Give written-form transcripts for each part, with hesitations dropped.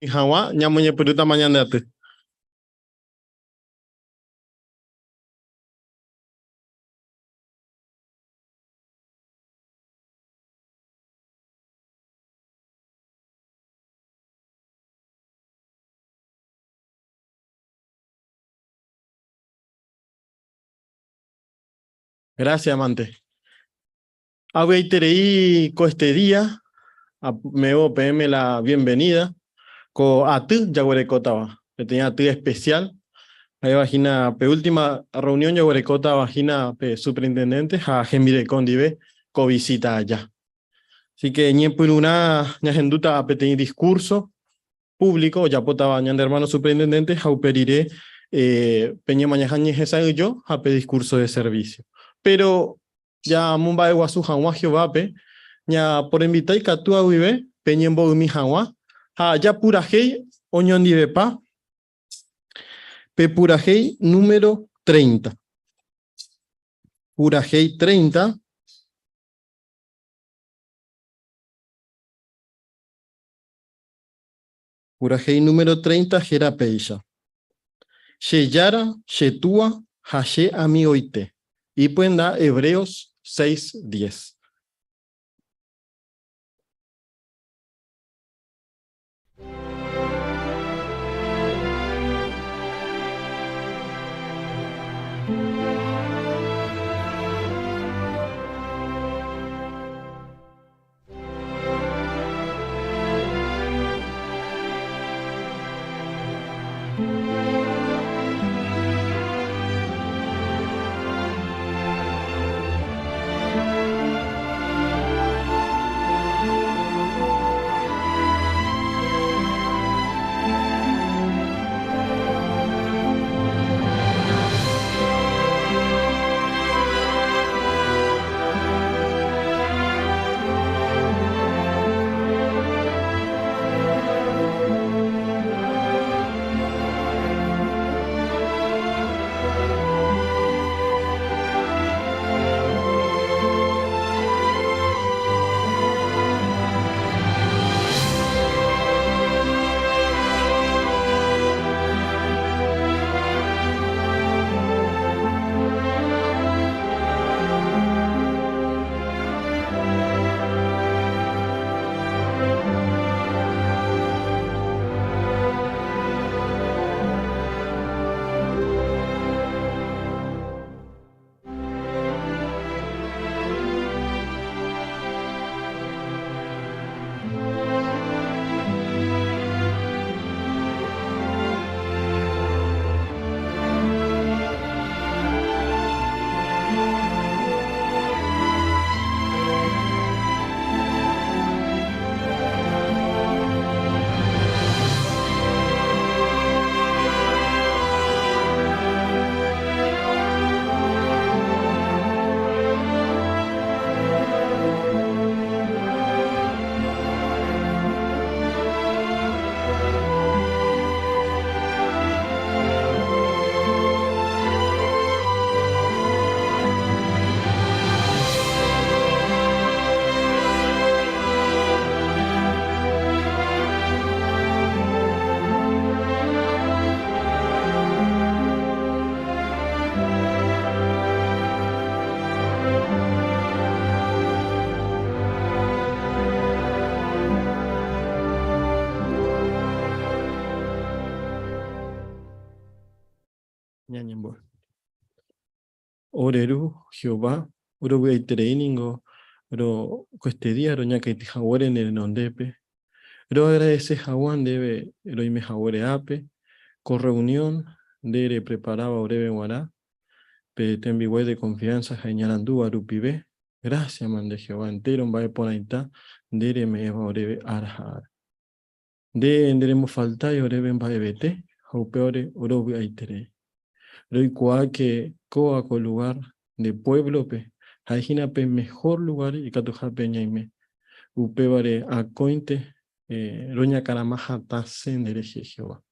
Hawa, ñamuñe peruta mañana te. Gracias, amante. Abeiterei co este día, me PM la bienvenida, co a tu yaguarecotaba. Que tenía tu especial. Ahí vagina, pe última reunión yaguarecota vagina pe superintendente, a Gemire Condive, co visita allá. Así que ñe por una ñajenduta pe tener discurso público, ya potaba ñan de hermano superintendente, jauperiré peña mañajañe esa yo, a pe discurso de servicio. Pero ya mumba de guasu hanwa vape, ya por invitar y catua vive, peñen bo mi hanwa, ha ya pura hei, oñon di pa, pe pura hei número 30. Pura hei 30. Pura hei número 30, Jera Peisha. Sheyara, Shetua, Hashe Ami Oite. Y pueden dar Hebreos 6:10. Ñañembo. Oreru, Jehová, oro voy trainingo, oro cueste día, roña que te jaguare en el nondepe. Oro agradece jaguán debe, oro y me jaguare ape, con reunión, dere preparaba orebe guará, pe tembiwe de confianza, jañarandú, arupibe. Gracias, man de Jehová, entero, un bae ponaita, dere me eva orebe arjar. De enderemos falta y orebe en bae bete, jaupeore, oro voy tere. Roi que coa co lugar de pueblo pe, haijina pe mejor lugar y catuja pe ñaime. Upe vare a cointe, roña caramaja tasen de Jehová.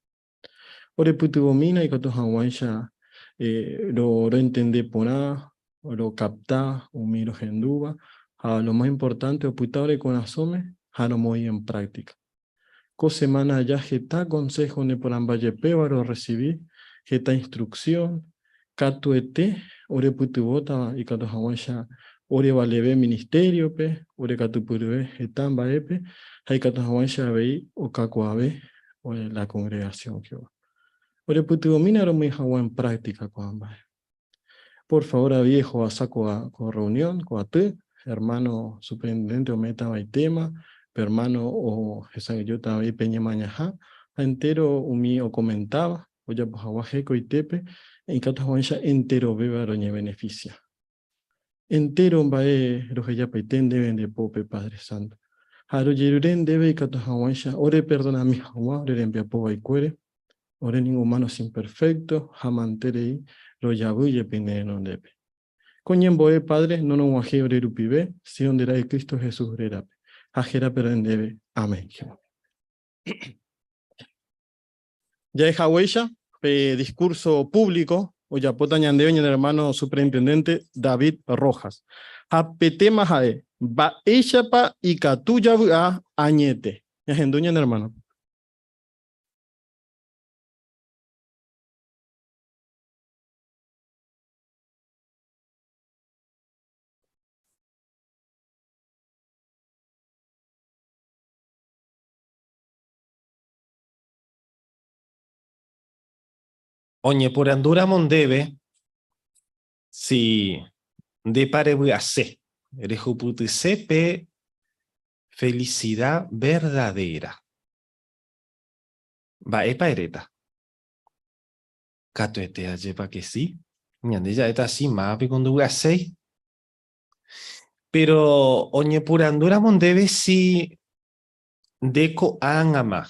Ore putu bomina y catuja guaisha, lo entende pona, lo capta, umiro genduba, a lo más importante, oputable con asome, a lo muy en práctica. Co semana ya geta consejo ne por ambayepébaro recibí, geta instrucción, catuete, ore putubota y cato hawansha, ore valeve ministerio pe, ore catupurve, getamba epe, hay cato hawansha vei o cacuave, o la congregación que va. Ore putubomina ro muy hawa en práctica cuamba. Por favor, a viejo, a saco a reunión, a te, hermano superintendente o meta tema, hermano o esa yo también peña mañaja, entero umi o comentaba, o ya pues aguajeco y tepe, en cato juancha entero beba roñe beneficia. Entero mbae rojeya paiten deben de pope Padre Santo. Haro yeruren debe cato juancha, ore perdona mi jawa, ore envia poba y cuere, ore ningún humano sin perfecto, jamanterei, lo yabuye pine no debe. Coñemboe, Padre, no nos guaje orerupibe, si donde era de Cristo Jesús rerape. Ajera perendebe. Amén. Ya es huella, discurso público, o ya potañandebe el hermano superintendente David Rojas. Apetema jae, ba echapa y catuya a añete. Ya genduña hermano. Oñe por andura mondebe, si de pare buase, rejuputi sepe felicidad verdadera. Va epa ereta. Cato ete ayepa que sí. Ñande ya eta así mapi cuando buase. Pero oñe por andura mondebe si deco angama.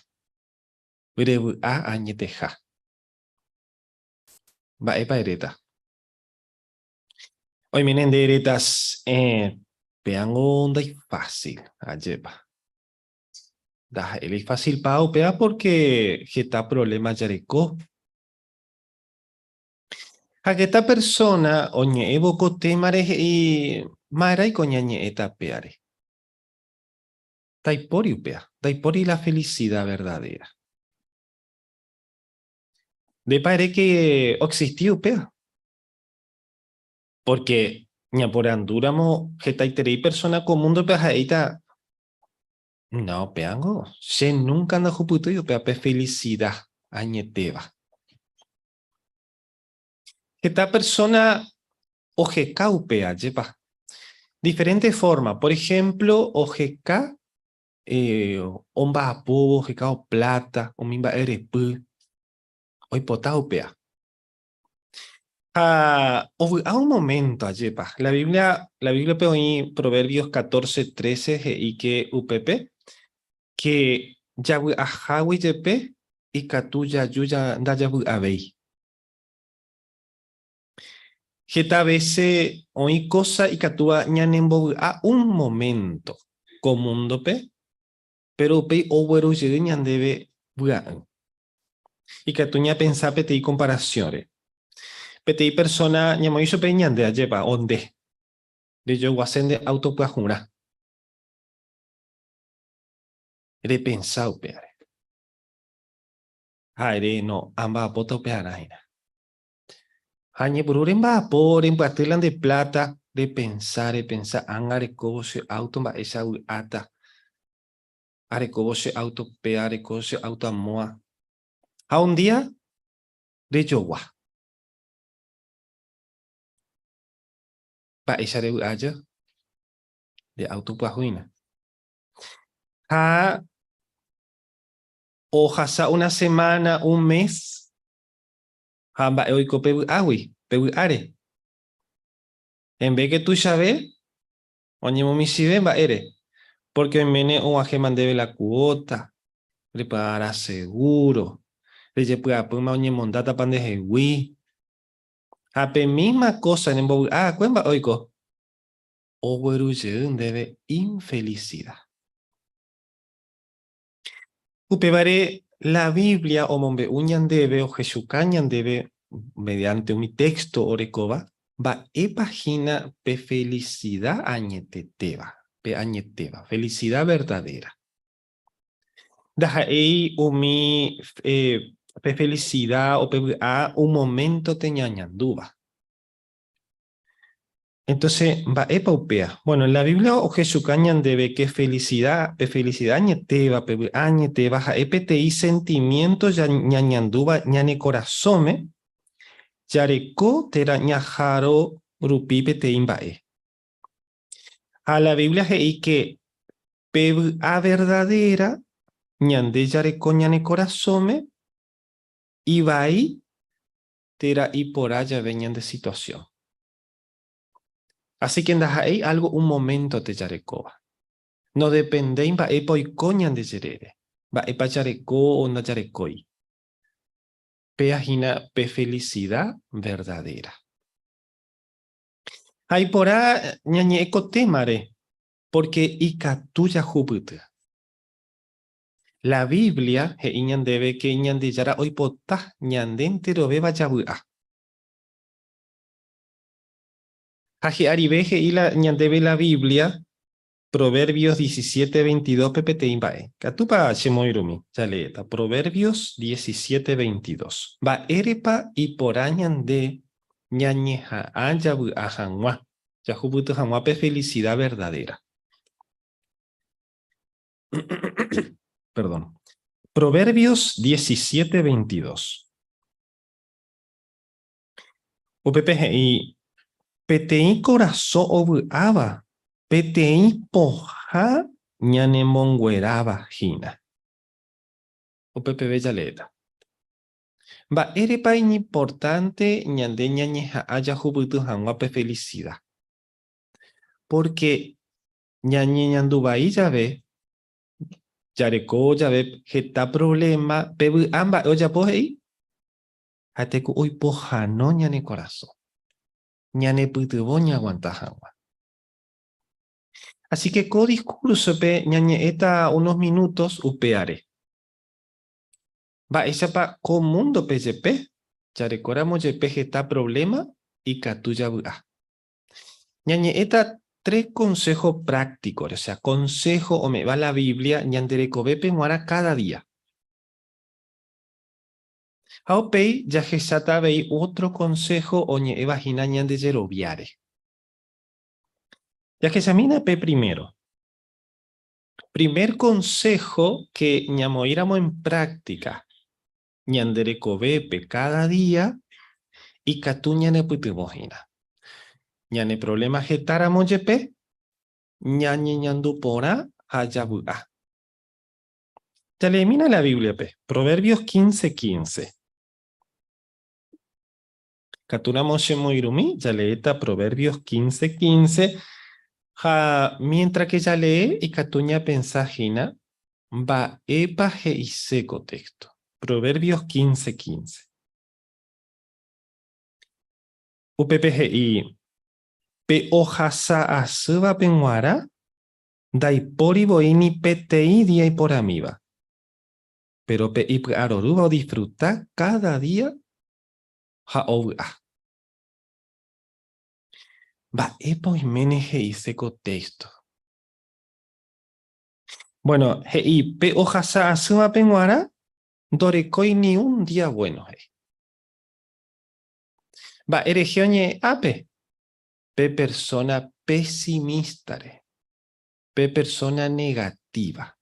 Brebu a añeteja. Va epa ereta. Hoy miren de eretas pean onda y fácil ayepa. Da, ele fácil pa upea porque está problema yareco. A que esta persona oñe evoco temare y mara y coñañe eta peare. Taipori upea, taipori la felicidad verdadera. De pare que existí upea. Porque ña por anduramo que taiterei persona común de peajaita. No, peango. Se nunca anda juputo y upea pe felicidad añeteva. Que esta persona OGK upea, lleva. Diferentes formas. Por ejemplo, OGK, omba apobo, OGK o plata, o mimba erepu, o hipotá upea. A un momento, lleva. La Biblia pone en Proverbios 14:13 y que UPP, que yawi ajawi yepe y katuya yuya dayabu abei. Geta veces oí cosa y catua ñanembo a un momento comundo pe, pero pe overu llegue ñandebe buan. Y catuña pensa peti comparaciones. Peti persona ñamoiso pe ñande ayepa onde. De yo guasende auto puajura. Ere pensao peare. Ere no, amba apota peara ina. Hañe bururen ba por en patelan de plata de pensar angare cose auto ba esa ata. Are cose auto peare cose auto amoa. A un día de yowa. Pa esa de aya de auto pajuina. Ha o hasa una semana, un mes. Hamba eoiko pebu awi, pebu are. En vez que tú sabes, oñemo mi sibe ba ere. Porque mene o ajeman debe la cuota. Prepara seguro. Leye pueda puma oñemon data pan de hewi. Ape misma cosa en bobu. Cuemba oiko. O weru debe infelicidad. Upevare la Biblia o mombe uñan debe o Jesucañan debe mediante un texto orecoba va e página pe felicidad añeteteva, pe añeteva, felicidad verdadera. Deja ahí umi pe felicidad o pe a un momento te ñañanduba. Entonces, va epa upea. Bueno, en la Biblia o Jesús cañan debe que felicidad, pe felicidad ñeteba, pe añeteba, ja epti sentimientos ya ñañanduba, ñane corazome, yareco tera ñajaro rupipe te imbae. A la Biblia hay que pe a verdadera, ñande yareco ñane corazome, y va ahí tera y por allá venían de situación. Así que en ahí algo un momento te yarecoba. No depende va epo y coñan de yerere. Va epa yareco o na yarecoi. Pe agina pe felicidad verdadera. Hay por ahí ñañe eco temare. Porque ikatuya jubuta. La Biblia he iñan debe que iñan de yara hoy potá ñandentero beba yabua. Haji aribeje y la ñan debe la Biblia Proverbios 17:22 PPT imbae. Katupa shemoirumi. Chaleta. Proverbios 17:22. Va erepa y porañan de ñañeja ayabu ajanwa. Yajubutu janwa pe felicidad verdadera. Perdón. Proverbios 17:22. UPPGI. PTI corazón obuaba. PTI poja ñanemongueraba jina. UPPB yaleta. Va erepa importante ñande ñañeja haya jubutu janguape felicidad. Porque ñañe ñandubai ya ve, yareco ya ve, geta problema, pebu amba oya pohei, ateku hoy poja no ñane corazón. Ñane putubo ñaguanta jangua. Así que co discurso pe ñañe eta unos minutos upeare. Va esa pa co mundo PGP, yarecoramo yepe geta problema y catuya bua. Ñañe eta tres consejos prácticos, o sea, consejo o me va la Biblia, ñanderecobepe muara cada día. Aopei, ya gesata vei otro consejo o ñe evagina ñande yeroviare. Ya que examina pe primero. Primer consejo que ñamoíramos en práctica. Ñanderecobepe cada día y catuñane putimojina. Ñane problema getáramo yepe, ñañe ñandu pora hayabua. Ya le mina la Biblia, pe. Proverbios 15:15. Katura Moshe Moirumi, ya leeta Proverbios 15:15. Mientras que ya lee y Katuña pensajina, va epaje y seco texto. Proverbios 15:15. UPPGI. Pe ojasa asuba penguara, dai poriboini PTI día y por amiba. Pero pe iparoruba o disfrutar cada día va epo y meneje y seco texto. Bueno, hei pe ojasa asuma penguara, dorekoi ni un día bueno. Va eregioñe ape, pe persona pesimista, pe persona negativa.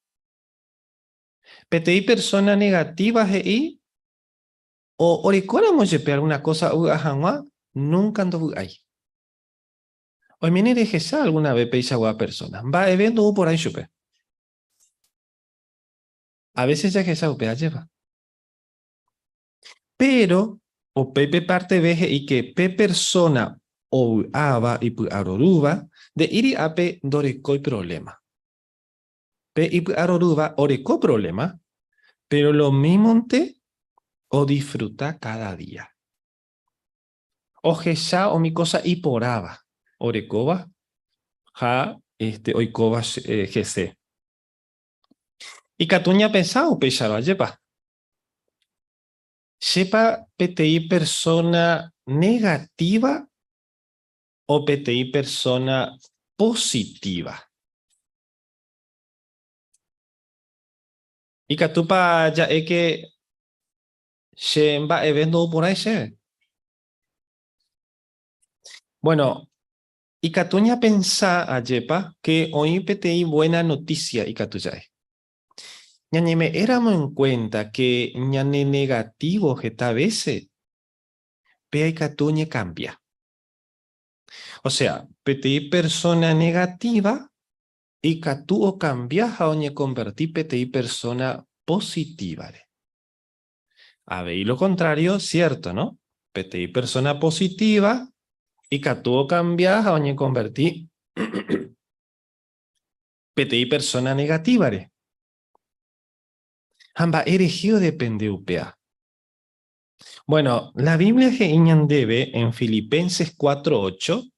Petei persona negativa hei, o orecora moje pe alguna cosa uahanwa, nunca ando ahí. O viene de gesa alguna vez peisa a persona. Va evento por ahí chupe. A veces ya gesa upea lleva. Pero, o pepe parte veje y que pe persona o aba y aroruba, de iri ape dorekoi problema. Pe y aroruba oreco problema, pero lo mismo te o disfruta cada día. O gesa o mi cosa y poraba. Orecoba, ja, oikoba gese. Y catuña pensado, peixaba lleva. Sepa PTI persona negativa o PTI persona positiva. Y Catupa ya es que se va evento por ahí se. Bueno, y Catuña pensa a Yepa que hoy PTI buena noticia y Catuya. Ñañe me éramos en cuenta que ñane negativo que a veces vea y Catuña cambia. O sea, PTI persona negativa y Catuo cambia a oñe convertir PTI persona positiva. A ver, y lo contrario, cierto, ¿no? PTI persona positiva y Catuo cambia a oñe convertir PTI persona negativa. Amba erigió depende upea. Bueno, la Biblia que debe en Filipenses 4:8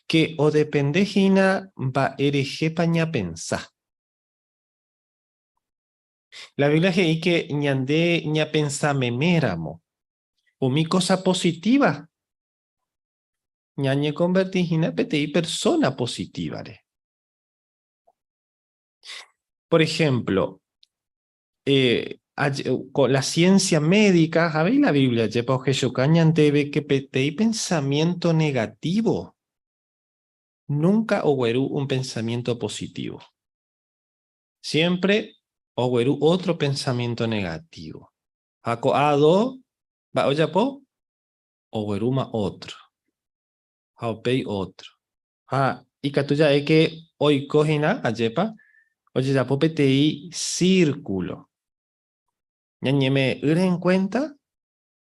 que o depende gina va erige paña pensar. La Biblia que ñande ña pensa meméramo. O mi cosa positiva. Ñañe convertigina PTI persona positiva. Por ejemplo, con la ciencia médica, ¿sabéis la Biblia? Yepa Jesús debe que PTI pensamiento negativo. Nunca oguerú un pensamiento positivo. Siempre oguerú otro pensamiento negativo. Ako ado, va oyapo, ogueruma otro. Haupei otro. Y catuya es que hoy cogina, ayepa, oye, ya PTI círculo. Ñañeme, en cuenta,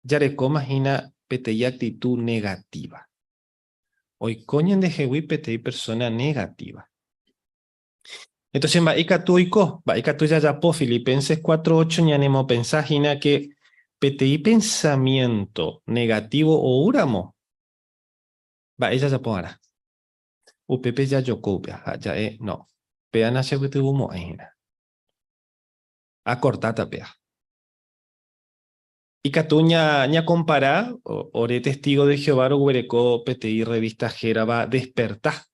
ya le imagina PTI actitud negativa. Hoy coñen de jewi PTI persona negativa. Entonces, va tu ya po Filipenses 4:8 ñanemo pensagina que PTI pensamiento negativo o uramo. Va, ella ya ponara. UPP ya yo copia, ya no. Peana se humo ahina. Acortata pea. Y Catuña ña compara, ore testigo de Jehová o huereco PTI revista Jera va despertar.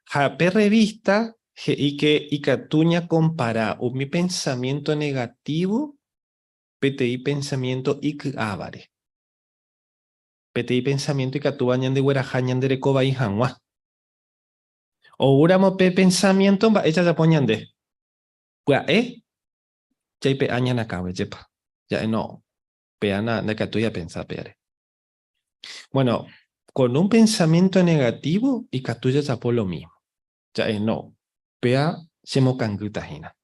Jape revista y que y Catuña compara o mi pensamiento negativo PTI pensamiento ik avare. PTI pensamiento y Catubañan de Huerajañan de Recoba y Hanwa. O uramo pe pensamiento va ella ya poñan de. Pues ya pe añan acá, yepa. Ya no. Peana de Catuya pensar peare. Bueno, con un pensamiento negativo y Catuya ya por lo mismo. Ya no. Pea se mo cangutajina.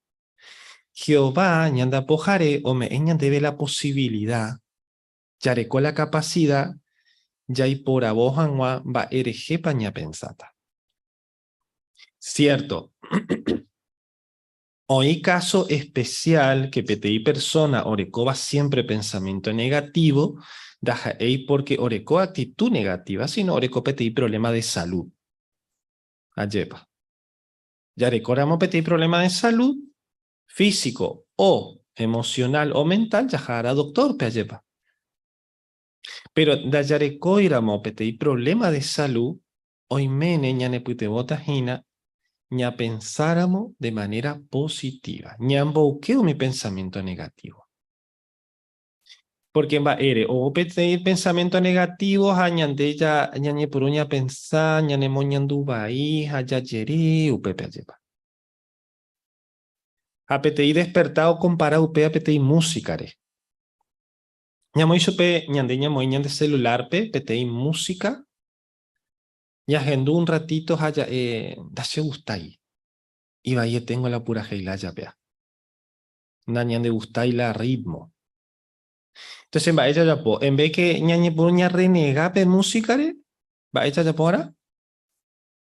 Jehová ñanda pojare o me eñan debe la posibilidad. Ya con la capacidad. Ya y por abojanwa va ereje paña pensata. Cierto. Hoy caso especial que PTI persona orecoba siempre pensamiento negativo, daja ei porque oreco actitud negativa, sino oreco PTI problema de salud. Ayepa. Ya recoramos PTI problema de salud físico o emocional o mental, ya jara doctor pe ayepa. Pero da ya recoiramo PTI problema de salud, hoy mene ñane pute botajina ña pensáramos de manera positiva, ña embauqueo mi pensamiento negativo. Porque va ere, o pedir pensamiento negativo, ñande ya, ñañe por uña pensar, ñane moñandu baí, ya yeri, upepe ayepa. A PTI despertado comparado upe a PTI música, re. Ñamo supe, ñande ñande celular, PTI música, ya agendó un ratito, ya, da se gusta ahí. Y vaya tengo la pura geila ya, vea. Ñande gusta y la ritmo. Entonces, va ella ya po, en vez que ñañe por ña renega pe música, va ella ya po ahora,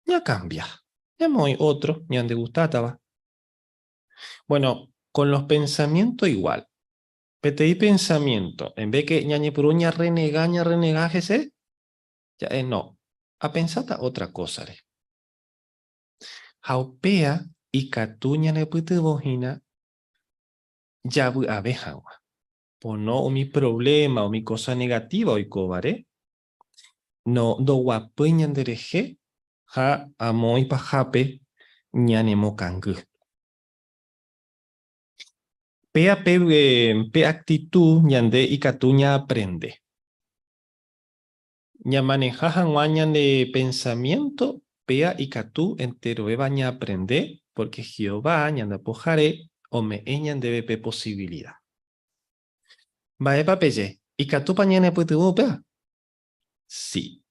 ya cambia. Ya muy otro, ñande gustata va. Bueno, con los pensamientos igual. PTI pensamiento, en vez que ñañe por ña renegájese, ya no. A pensata otra cosa, re. Jaupea y catuña ne pute bojina, ya bu abeja, po no o mi problema o mi cosa negativa o cobare. No, do guapeñan dereje, ja amoy pajape, ñanemo kangu. Pe actitud ñande y catuña aprende. Ña maneja ña de pensamiento, pea y catú entero baña aprende, porque Jehová ñanda pojare o me eñan debe pe posibilidad. Va peye, y catú pañane puetu pea. Sí,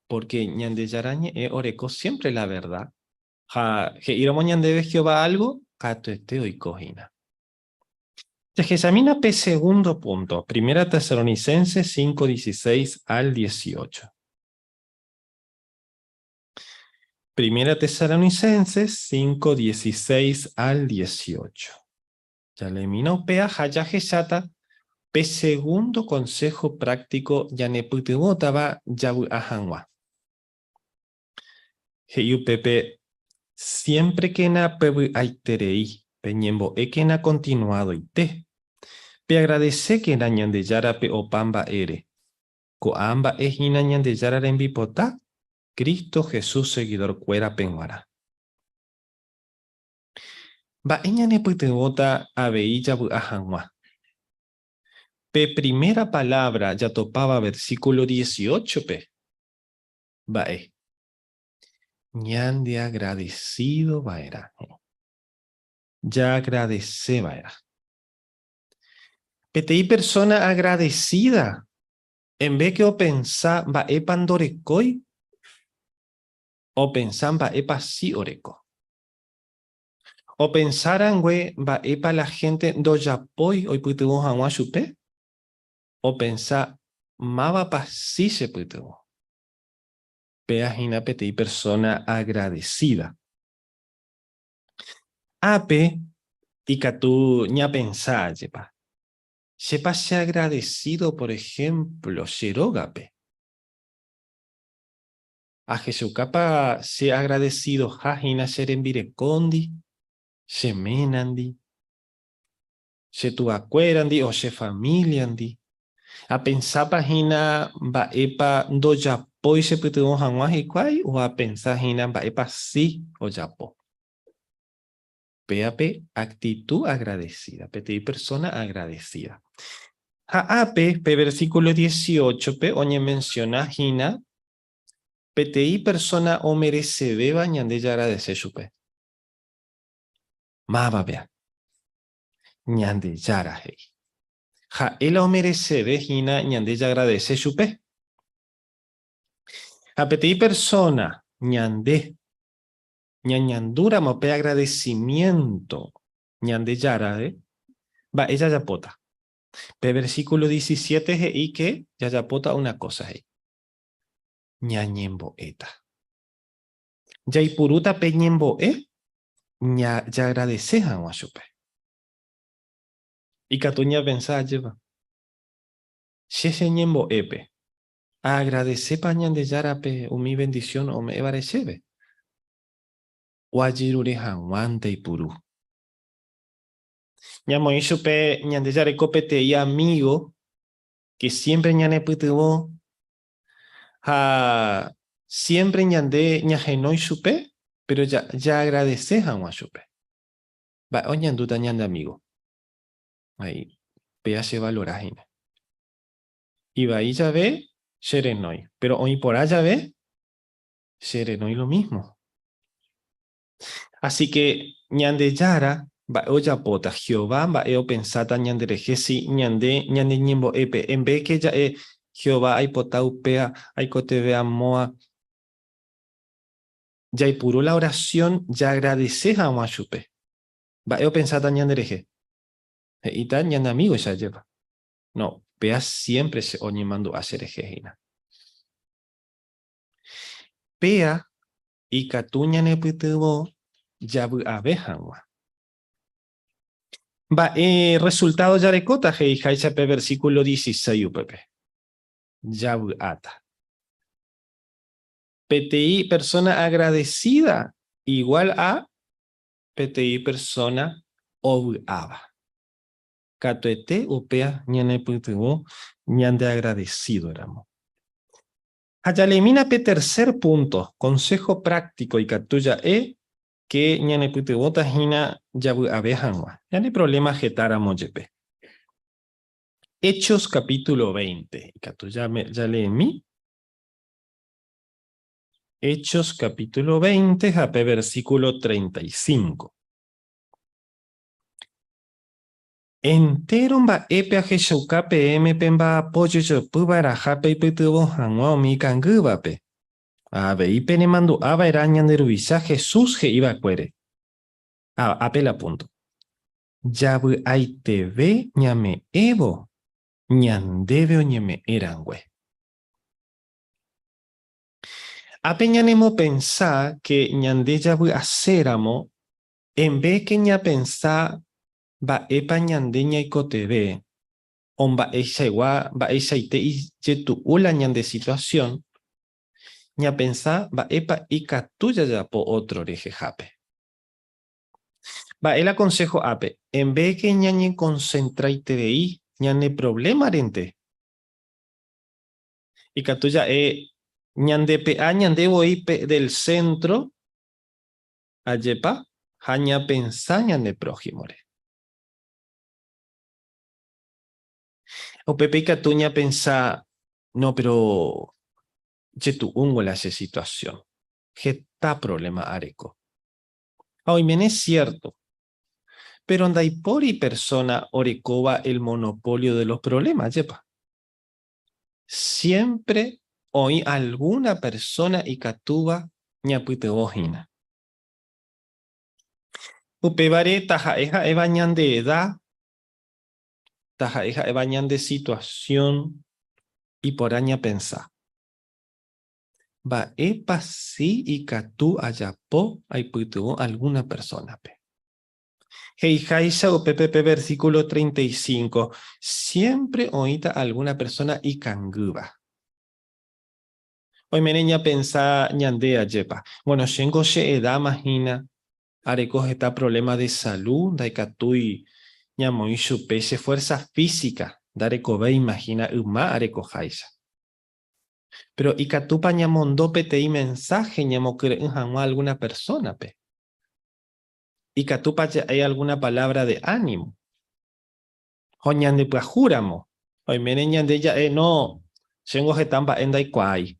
porque ñande yarañe oreco siempre la verdad. Ja, que iramo ñande ve Jehová algo, cato y cojina. Se examina P segundo punto, Primera Tesalonicenses 5, 16 al 18. Primera Tesalonicenses 5, 16 al 18. Ya le minó pea hayaje sata, P segundo consejo práctico ya ne putibotaba yabu ahanwa. Heyu pepe, siempre que na pebu aiterei, peñembo e que na continuado ite. Pe agradece que nañan de yara pe opamba ere. Ko amba es inañan de yara en bipota, Cristo Jesús seguidor cuera penguara. Va eñane putebota abeilla bu ahanwa. Pe primera palabra ya topaba versículo 18 pe. Va ñan de agradecido va era. Ya agradece va era. Petei persona agradecida. En vez que o pensar va pandorecoi, o pensan va si oreco. O pensaran we va la gente do yapoi hoy putuvo hanwa chupe. O pensar mava pa si se putuvo. Peajina petei persona agradecida. Ape y catu ña pensar yepa. Sepa ser agradecido, por ejemplo, Sherogape. A Jesús capa se agradecido jajina ser en virecondi, se menandi, se tu acuerandi o se familiandi. A pensar pagina va epa do japo y se putuvo hanguajiquai o a pensar jina va epa sí o japo. Peape actitud agradecida, peti persona agradecida. Pe versículo 18 pe oñe menciona jina PTI persona o merece de bañan de yara de seshupe. Maba bea. Ñan de yara hei. Ja ela o merece de hina ñan de yara de seshupe. A PTI persona ñan de ñandura mope agradecimiento ñan de yara de va ella ya pota. Pe versículo 17 hei que ya pota una cosa hei. Ñañembo eta. Ya ipuruta peñembo ya agradece a Washupe. Y catuña pensaba lleva. Se ñembo epe. Agradece pañan de yarape mi bendición o me evarecebe. Wajirure hanwante y puru. Ñamo ishupe ñan de yare copete y amigo que siempre ñane putuvo. Siempre ñande ñajenoi supe, pero ya agradece a Washupe. Va, oñan duda ñan de amigo. Ahí, pea se valorajina. Y va ahí ya ve, serenoi. Pero hoy por allá ve, serenoi lo mismo. Así que ñande yara, va oya pota, Jehová va eo pensata ñande rejesi, ñande ñembo epe. En vez que ya Jehová hay potau pea, hay cote vea moa. Ya y puro la oración, ya agradece a Washupe. Va eo pensata ñande reje. Y tal ñande amigo ya lleva. No, pea siempre se oñe mando a ser ejejina. Pea y catuña ne putuvo yabu abejanwa. Va, resultado ya de cota, heijachape versículo 16 upepe. Yabu ata. PTI persona agradecida igual a PTI persona obaba. Catuete upea ñane putuvo ñande agradecido éramos. Ayalemina pe tercer punto, consejo práctico y catuya que ñane putebota hina yabu abejangua. Yani problema getara moyepe. Hechos capítulo 20. Ya leí mi. Hechos capítulo 20, jape versículo 35. Entero mba epe aje shaukape emepe mba apoyo yo pubara jape putubo hangwa mi kangubape. Abe ipe ne mando aba eraña nerubisa Jesús je iba cuere. Apela punto. Yabu aiteve ñame evo. Ñandebe o ñeme erangüe. Apeñanemo pensar que ñande yabu acéramo en vez que ña pensar ba epa ñande ña icotebe o ba eisa igual ba eisa ite y yetu ula ñande situación ña pensar ba epa ikatuya ya po otro reje jape. Ba el aconsejo ape en vez que ña ñe concentraite de ahí ñane problema rente. Ikatuya ñande pe a ñande voy del centro ayepa haña pensar ñande prójimore. O pepe ikatuña pensar no pero yetu ungo la situación. Geta problema areco. Hoy bien es cierto. Pero andai por y persona orecoba el monopolio de los problemas, yepa. Siempre oí alguna persona y catuba ñapuite bojina. Upebare taja eja ebañan de edad, taja eja ebañan de situación y por aña pensar. Va epa si y catu ayapo hay puitubo alguna persona pe. Heijaisa o PPP versículo 35. Siempre oíta alguna persona y canguba. Hoy meneña pensá ñandea yepa. Bueno, shengo she edad imagina. Areco está problema de salud. Daikatui ñamoi supese fuerza física. Dareco ve imagina uma areco jaisa. Pero ikatupa ñamondope te y mensaje ñamokere unjanwa alguna persona pe. Ikatupa hay alguna palabra de ánimo. Hoñande pues juramo. Hoy meneñan de ella no. Shengo getamba endai kwai.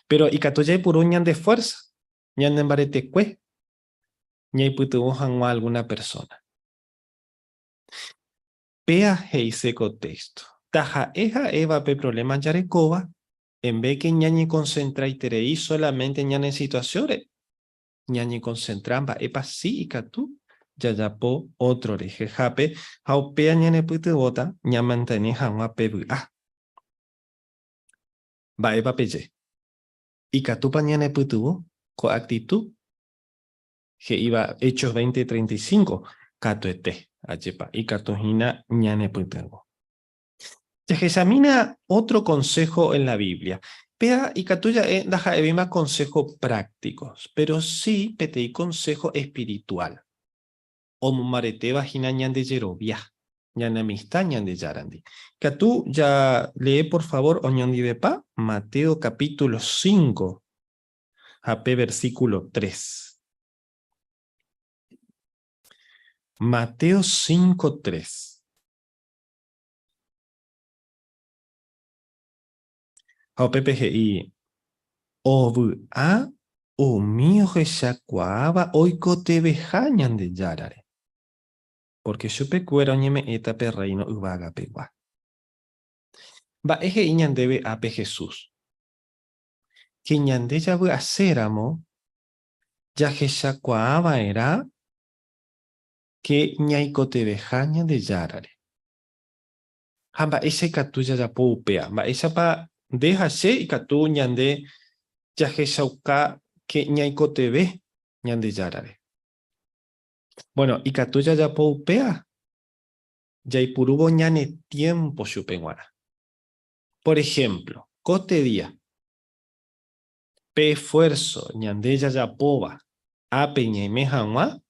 Pero ikatuya puruñan de fuerza. Ñande embarete cue. Ñay putubo hangwa alguna persona. Pea heise contexto. Taja eja eva pe problema yarecoba. En vez que ñañi concentra y terei solamente ñane situaciones. Ñañi concentramba epa si ikatu. Yayapo otro reje jape. Hau pea ñane putubota. Ñamantene hangwa pebu ah. Va epa peye. Ikatupa ñane putubo. Con actitud. Que iba Hechos 20:35. Cato ete. Ayepa. Ikatojina ñane putubo. Se examina otro consejo en la Biblia. Pea y catuya daja evima consejos prácticos, pero sí petei consejo espiritual. O marete vagina ñan de yerovia, ñan amistad ñan de yarandi. Catu ya lee por favor oñandi de pa, Mateo capítulo 5, AP versículo 3. Mateo 5:3. Ao PPGI. Obu a o mío jeshacuaba oiko te bejañan de yarare. Porque yo pecuero ñeme eta perreino uvaga pegua. Va eje iñan debe ape Jesús. Que ñan de yabu acéramo, ya jeshacuaba era que ñaiko te bejañan de yarare. Hamba ese catuya ya poupea. Va esa pa deja se y catu ñan de ya jeshauka que ñaiko te ve ñan de yarare. Bueno, y catuya ya poupea. Yaipurubo ñane tiempo chupenguara. Por ejemplo, cote día. Pe esfuerzo ñandeya yapoba. Ape ñemejanwa.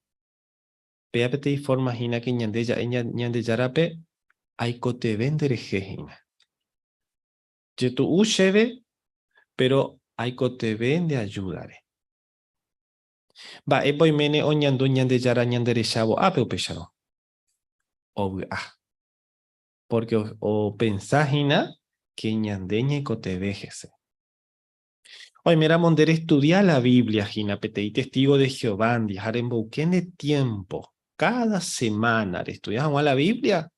Pe apete y forma jina que ñandeya ñandeyarape. Hay cote vendere jejina. Yetu usheve, pero hay cote vende ayudare. Va, mene oñandu ñande yara ñande rechavo ape upecharo. Porque o penságina que ñandeña y cotevejese. Hoy mira monder estudiar la Biblia, Gina, y testigo de Jehová, viajar en bouquén de tiempo. Cada semana, estudiamos la Biblia.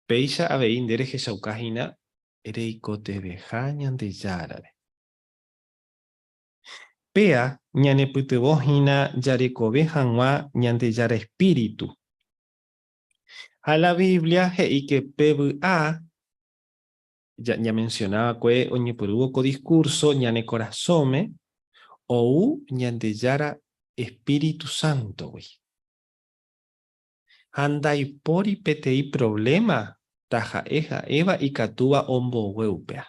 Peisha avein dere Jesaucajina, ere coteveja ñande yarare. Pea, ñane putebojina, yarekobe hanwa, ñande yara espíritu. A la Biblia, y que PBA, ya mencionaba que oñepurugo co discurso, ñane corazome, ou ñande yara Espíritu Santo, güey. Anda y pori petei problema, taja eja eva y catuba ombo weupea.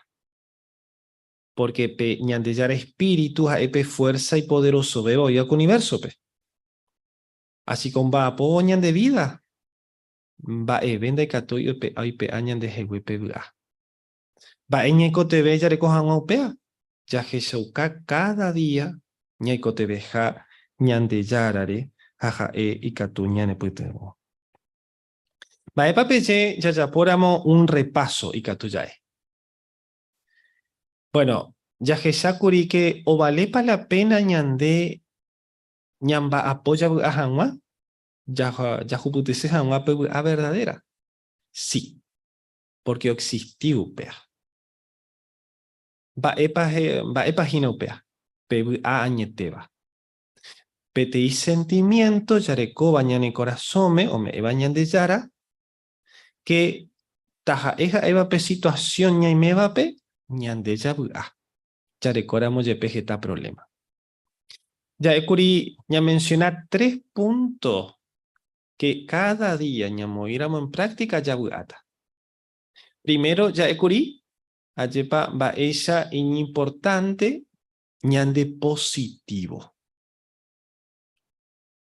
Porque pe ñande yara espíritu, ja epe fuerza y poderoso bebo y universo, pe. Así con va po ñande vida. Va venda y catu y pe añan de jehuepe bua. Va ñeco te ve ya recojan upea. Ya jesauca cada día ñeco te veja ñande yarare, jaja y catu ñane puitebo. Va papeche ya ya poramo un repaso y catu ya. Bueno, ya jesakuri que o vale pa la pena ñande ñamba apoya a hanwa. Ya juputese hanwa pe a verdadera. Sí, porque existiu pea. Va epa hinopea. Pe a añeteba. Petei sentimiento yareko bañane corazome o me bañan de yara que taja eja eva pe situación ña y me va pe ñande ya bua. Yarekora mo yepejeta problema. Ya ekuri ña mencionar 3 puntos que cada día ñamo iramos en práctica ya buata. Primero ya ekuri ayepa va ella importante ñande positivo.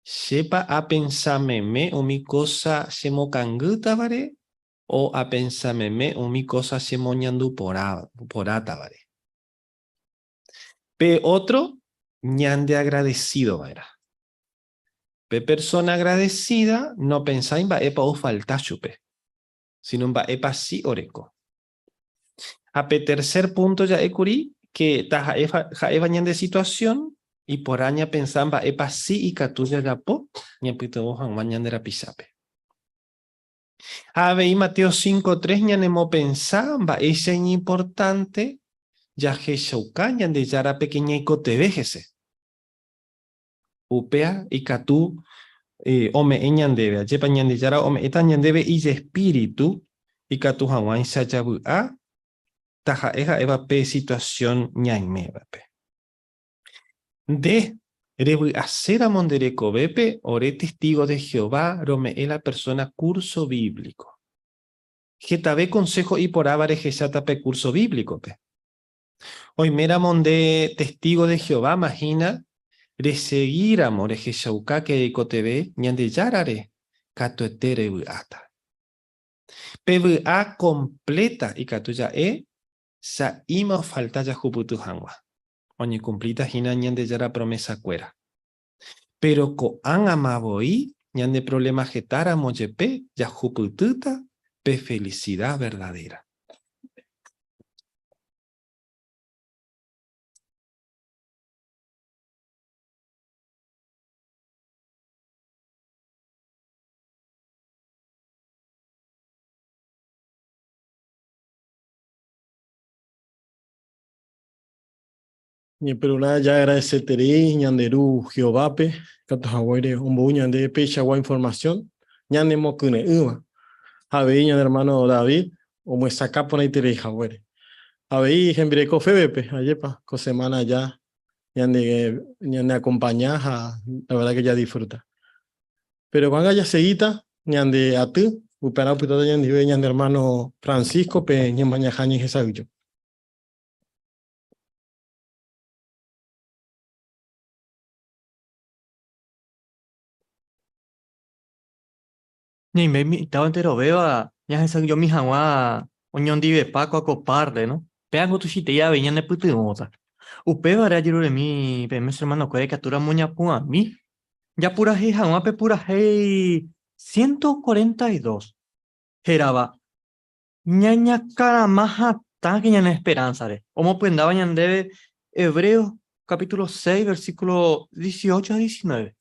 Sepa a pensarme o mi cosa se mo canguta vare o a pensarme o mi cosa se mo ñandu porata vare. Pe otro ñande agradecido vare. Pe persona agradecida no pensáis va epa o falta chupe, sino va epa sí oreco. A pe tercer punto ya ekuri que ta jaeva ñande situación y por aña pensamba epa sí y catuya ya po ña pito hojan mañandera pisape. Ave y Mateo 5:3 ña nemo pensamba esa importante ya jeshauka ñande yara pequeña y cotevejese. Upea y catu ome eñandebe ayepa ñande yara ome eta ñandebe y espíritu y catu hawan sayabu a taja eja eva pe situación ñaime pe. De rebu acera mondereco bepe ore testigo de Jehová rome la persona curso bíblico. Getabe consejo y por avare gesata pe curso bíblico pe. Hoy mera monde testigo de Jehová imagina reseguir amore gesauka que ecotebe ñande yarare catoetere buata. PBA completa y catuya sa ima falta ya juputu hangwa. Oñi cumplita hina ñande yara promesa cuera. Pero ko an amaboi ñande problema getara moyepe ya jupututa pe felicidad verdadera. Ni pero nada ya agradeceré ñanderu Jehovape, cato jaguare, un ñande pecha gua información, ñande mocune uma. Habei ñande hermano David, o me saca por ahí tere jaguare. Habei jembreco febepe, ayepa, co semana ya, ñande acompañaja, la verdad que ya disfruta. Pero cuando ya seguita, ñande a tú, upera putada ñande hermano Francisco, pe ñemaña jañi jesaguyo. Ni me estaba entero veo ya esa yo mi jangwa oñón dive paco a coparle, ¿no? Pean tu chite ya veñan de putimota. Upe vara jiro de mi, mes hermano, que captura moña a mí. Ya pura hei, januape pura hei, 142. Geraba, ñaña caramaja tan que ñana esperanza de. Como pues andaba ñandebe Hebreos capítulo 6, versículo 18 a 19.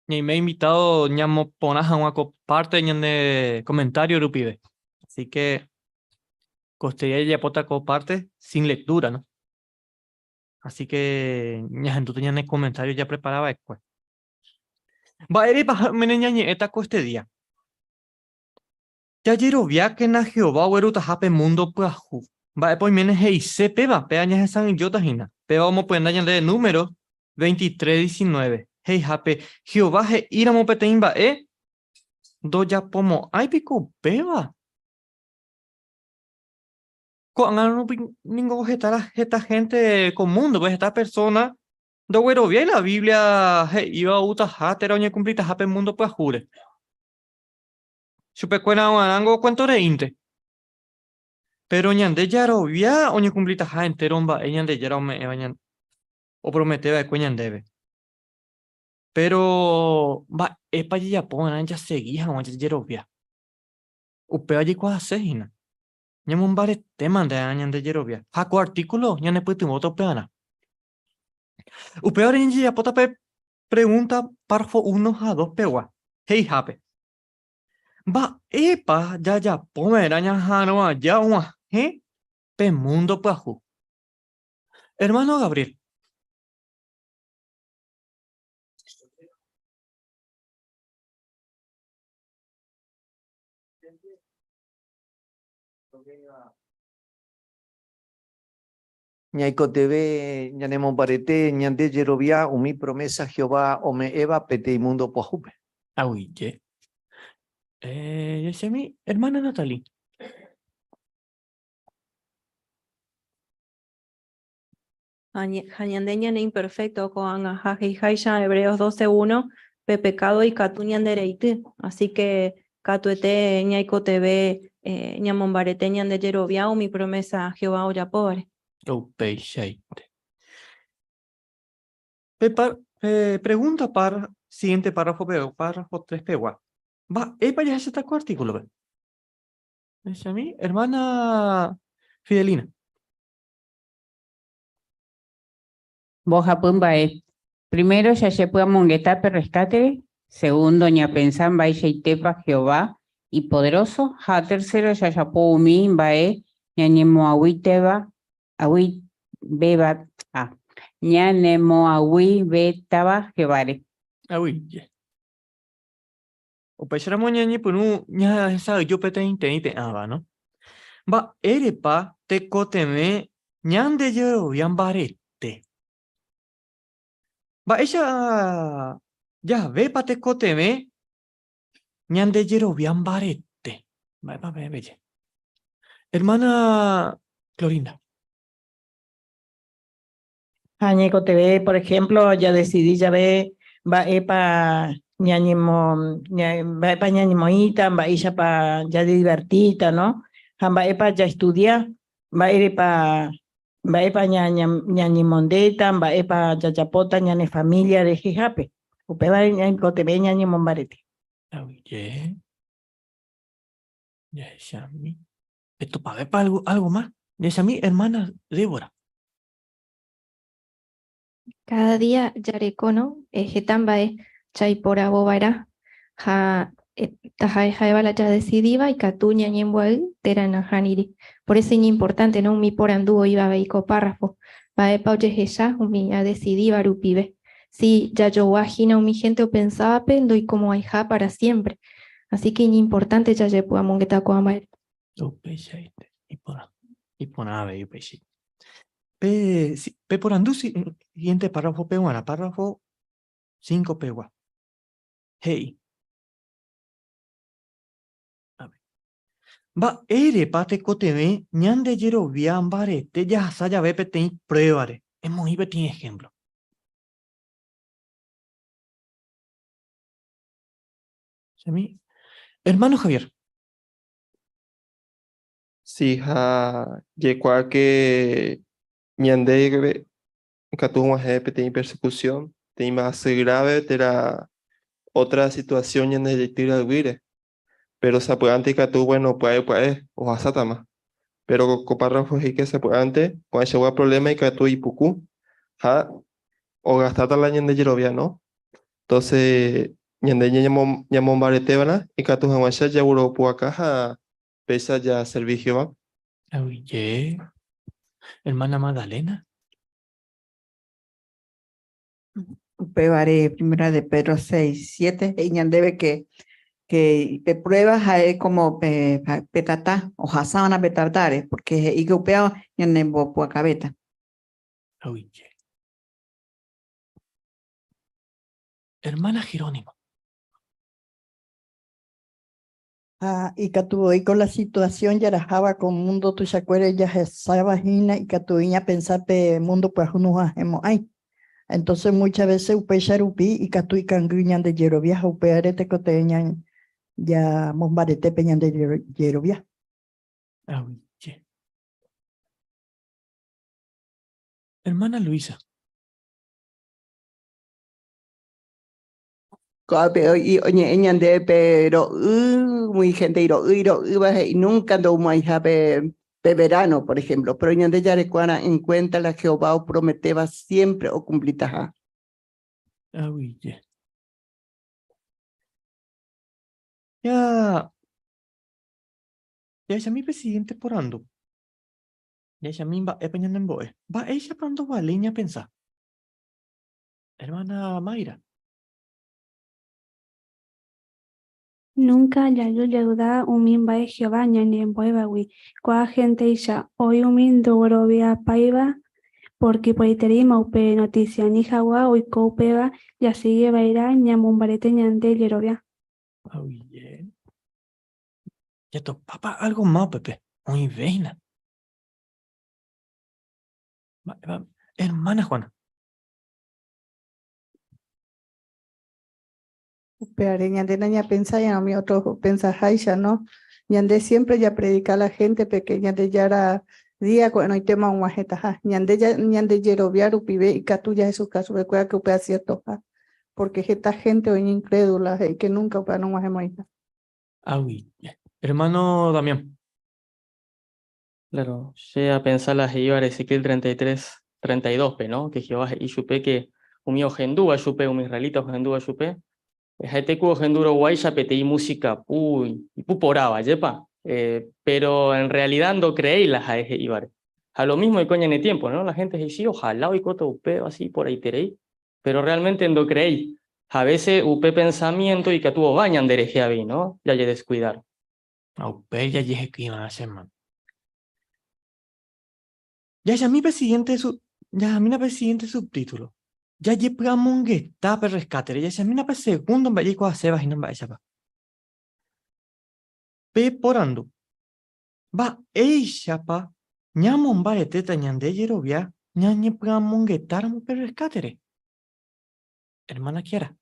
Y me ha invitado ñamo ponaja una parte de comentario rupibe. Así que costaría ya pota parte sin lectura, ¿no? Así que ña tú tenías el comentario ya preparado después. Va ere baja meneñañe eta este día. Ya jero via que na Jehová weruta hape mundo puaju. Va pues menes heise peba peañas san idiota hina. Peba vamos pues andañan de número 23:19. Hey hape Jehová he iramo peteimba doya pomo ay pico peba. Con ningún esta gente común, pues esta persona do güero bien la Biblia iba a uta hatera oñe cumplita hape mundo pues jure. Supe cuena arango cuento de inte. Pero ñande yaro via oñe cumplita ha enteromba ñande yaro me bañan o prometeba de cuñan debe. Pero va epa ya pon ya seguía o ya yaro via. Upe allí cosas sejina. Ñamun bare teman de ñande yaro via. Haco artículo ñane puti moto peana. Upeor inji apota pregunta parfo 1 a 2 pewa. Hey hape. Va epa ya pomeraña hano ya uma pe mundo paju. Hermano Gabriel. Ñaiko TV, ñanemo parete, ñande yerovia, umi promesa Jehová, ome eva, pete imundo pojupe. Ahuille. Ese mi hermana Natalie. Hañandeña imperfecto con Haisha Hebreos 12:1, pe pecado y catuñan dereite. Así que catuete ñaiko TV ñamombarete ñande yerovia, mi promesa Jehová oya pobre. Upe shaite. Pregunta para siguiente párrafo, párrafo 3 pewa. Va, epa ya se está con artículo. Ese mi hermana Fidelina. Boja Pumbae. Primero, ya se puede monguetar per rescate. Segundo, ña pensan va tepa Jehová y poderoso. Ja tercero, ya ya puedo mi bae ña ñemo awi teba awi beba ñane moawi betaba jebare. Awi, ye. Upeshara moñañi punu ña esa yo pete inte ava, ¿no? Va erepa te koteme ñande yo yambarete. Va ella ya ve pa te koteme ñande yero yambarete. Va belle. Hermana Clorinda. Añeco TV, por ejemplo, ya decidí, ya ve, va epa ñañimo, va epa ñañimoita, va ella pa ya divertita, ¿no? Va epa ya estudia, va epa ñañimondeta, va epa ya chapota, ñane familia de jijape. Upe va Añeco TV ñañimombarete. Awi, ye. Ya, Shami. Esto para ver para algo más. Ya, Shami, hermana Débora. Cada día yarekono, ejetambae, chaipora bobara, ja, taja la ya decidiva y catuña ñembuel, terana haniri. Por eso es importante, ¿no? Mi por anduvo iba a veiko párrafo. Bae pauche jesá, mi a decidiva rupibe. Si ya yo wajina mi gente o pensaba pendo y como ja para siempre. Así que es importante ya yo pueda mongueta coamar. Upeshaite. Y por ave, upeshite. Pe por andu, siguiente párrafo, peguana, párrafo 5 pegua. Hey. A ver. Va, ere pate koteme, ñande yero viambare, te ya saya ve peten pruebare. Es muy betín ejemplo. Shami. Hermano Javier. Sí, llegó que ñande catuvo más de persecución, te más grave, era otra situación ñande de tira de vire, pero se puede antes catu bueno puede o asatama, pero coparrafo es que se puede antes cuando llegó el problema y catu y puku, ja, o gastata la ñande yerovia, ¿no? Entonces ñande ñamon baretebana y catu jamás ya Europa acá pesa ya servicio va. Oye. Hermana Magdalena. Pebaré primera de Pedro 6:7 y debe que pe pruebas a como petata o hasana petatare porque y que upea ñanembo puacabeta. Oye. Hermana Jerónimo. Y que tuvo y con la situación ya rajaba con mundo tu chacuere ya esa vagina y que tu iña pensar pe mundo pues uno hacemos ay. Entonces muchas veces upe charupi y que tu y canguñan de yerovia upe arete que teñan ya mombarete peñan de yerovia. Oye. Hermana Luisa. Y oye de pero muy gente y nunca no muy verano, por ejemplo, pero de Yarecuana en cuenta la Jehová o prometeba siempre o cumplitaja. Oye. Ya. Ya mi presidente por ando. Ya mi va epeñando en boe. Va ella pronto va leña pensar. Hermana Mayra. Nunca ya yo yeuda umin bae Jehová ñani en Boebawi. Kwa gente isha hoy umin dogrovia paiva porque poiterima upe noticia ni jawa hoy coupeba ya sigue baira ñamumbarete ñante yerovia. Oye. Ya to papá algo más, Pepe. Muy veina. Hermana Juana. Pero ñande naña pensa ya no mi otro pensa Haisha, ¿no? Ñande siempre ya predica a la gente pequeña de Yara día cuando hay tema un majeta, ñande ya ñande yeroviar upibe y catuya es su caso recuerda que upea cierto, porque esta gente hoy incrédula y que nunca upea no más hemos. Oye. Hermano Damián. Claro, llega a pensar las iba a Ezequiel 33:32, ¿no? Que Jehová y supe que un mío gendúa supe, un israelita gendúa supe. Este cubo genduro guay ya pete y música y puporaba, yepa. Pero en realidad no creéis las a ese ibar. A lo mismo de coña en el tiempo, ¿no? La gente dice, sí, ojalá hoy coto upeo así por ahí teréis, pero realmente no creéis. A veces upe pensamiento y que tuvo bañan de hereje ¿no? Ya hay descuidar. Aupe ya dije que iban a hacer, man. Ya mi presidente ya mi presidente subtítulo. Ya llegamos que está per rescate. Ya mi per segundo en vaya a sebas y no vaya pa. Pe porando. Va ella pa. Ñamon va de teta ñande yerovia. Ñañe pramon que tarmo per rescate. Hermana Kiara.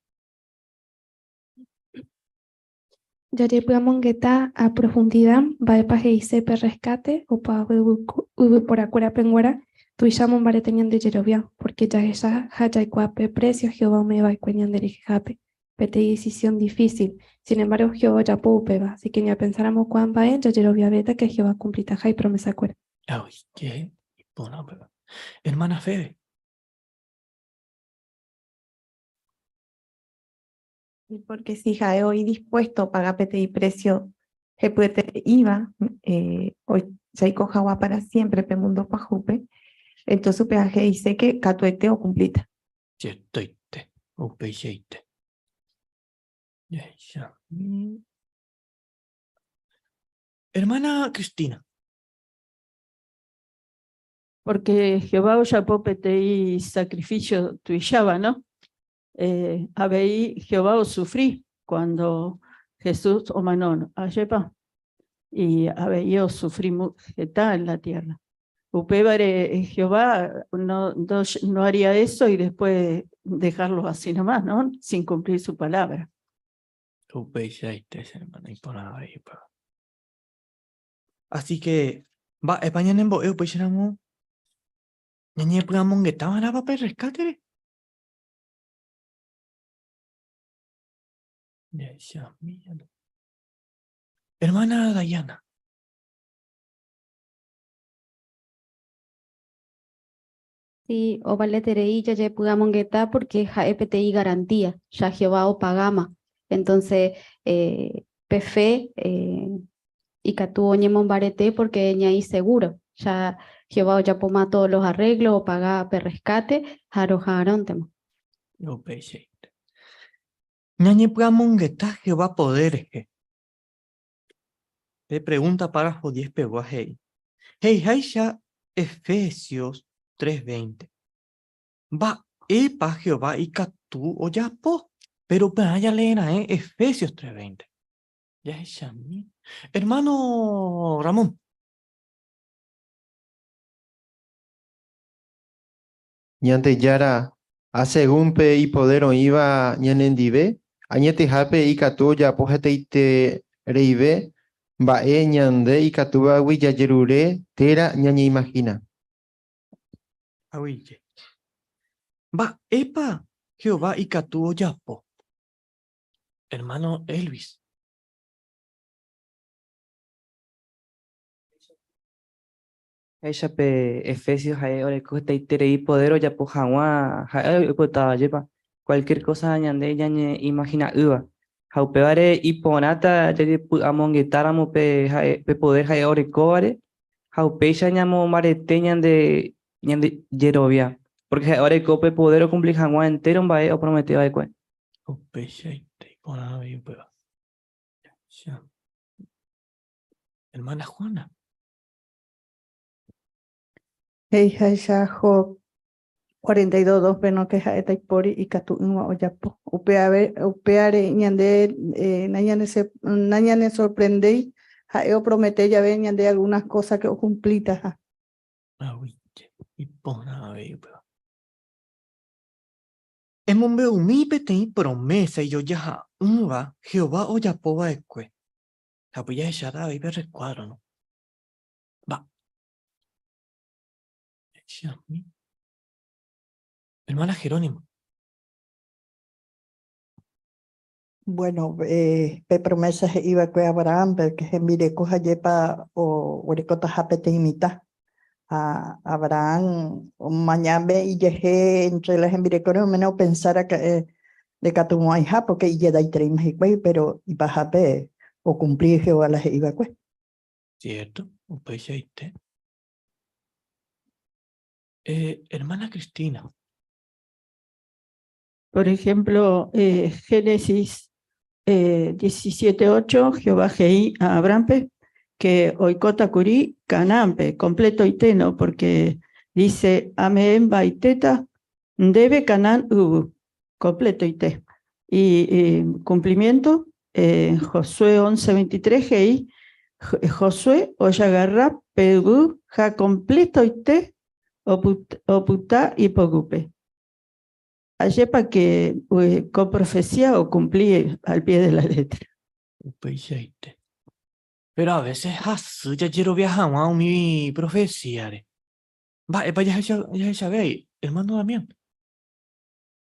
Ya mongueta a profundidad, va de paje y sepe rescate, o pa ubu por acuera penguera, tu llamon vare tenían de yerovia, porque ya esa haya y cuape precio Jehová me va y cueñan de rijape, pete decisión difícil, sin embargo Jehová ya peba, así que ya pensáramos cuán va ya yerovia beta que Jehová cumplita y promesa cuera. Ay, ¿qué? Bueno, hermana Fede. Y porque si Jae hoy dispuesto a pagar pete y precio, que puede IVA, hoy ya coja para siempre, pe mundo pajupe, entonces peaje dice que catuete o cumplita. Si estoy te. O pecheite. Ya. Hermana Cristina. Porque Jehová ya popete y sacrificio tuishaba, ¿no? Habéis Jehová os sufrí cuando Jesús o Manón ayepa y habéis os sufrí está en la tierra. Upébare Jehová no haría eso y después dejarlo así nomás, ¿no? Sin cumplir su palabra. O pecheite, hermana, y por ahí, pa. Así que, va, España en bo, pues éramos. Ñañe pramon que estaban a papel rescate. Ya, mía. Hermana Dayana. Sí, o vale terei ya puga mongueta porque ja EPTI garantía, ya Jehová o pagama. Entonces, PF y Catu oñemon barete porque ñaí seguro. Ya Jehová o ya poma todos los arreglos o paga per rescate, jaro jaron tema. O pecheite. Ñañe pramon que está Jehová poder. Te pregunta para jodies pegó a Hey. Hey, ya Efesios 3:20. Va, pa Jehová y Catu o ya po. Pero vaya lena, Efesios 3:20. Ya es mí. Hermano Ramón. Ñante Yara, hace gumpe y podero iba ñanendive, añete jape y catu ya pojete ite reive, bae ñande y catuba ya yerure, tera ñañe imagina. Ahuille. Va, epa Jehová y Catu o ya po. Hermano Elvis. Ella pe Efesios hay ore costa y poder ya po jawa yepa cualquier cosa ñande ñañe imagina uva jaupeare y ponata ya amonguetáramo pe poder hay ore coare jaupecha ñamo marete ñande yerovia porque ahora cope poder cumplir jawa entero va o prometido de cuen O pecheite con la viva. Ya. Hermana Juana. Heija Job 42 peno que jaeta pori y catu inwa oyapo. Upeare ñande nañane sorprendei. Jaeo promete ya ven ñande algunas cosas que cumplita. Ahuille. Y por la viva. En mombe umi pete promesa y yo ya unva Jehová o ya po va esque. La pilla de Shara vive recuadro, ¿no? Va. Mí. Hermana Jerónimo. Bueno, pe promesas iba que Abraham, porque se mire coja yepa o huericota japete imita. A Abraham, mañana y llegué entre las envirecones, menos pensar que de Catumoaija, porque y da y tres pero y bajape o cumplir Jehová las iba pues. Cierto. Un pecheite. Hermana Cristina. Por ejemplo, Génesis 17:8, Jehová Jeí a Abrampe, que oikota curí canampe, completo y teno, porque dice amén baiteta, debe canan ubu, completo y te. Y cumplimiento, Josué 11:23, Jeí, Josué oyagarra pebu, ja completo y te, oputa y pogupe. Allí para que con profecía o cumplir al pie de la letra. Upeishaite. Pero a veces hasu ya quiero viajar a mi profecía. Va, ya sabéis, hermano Damián. Por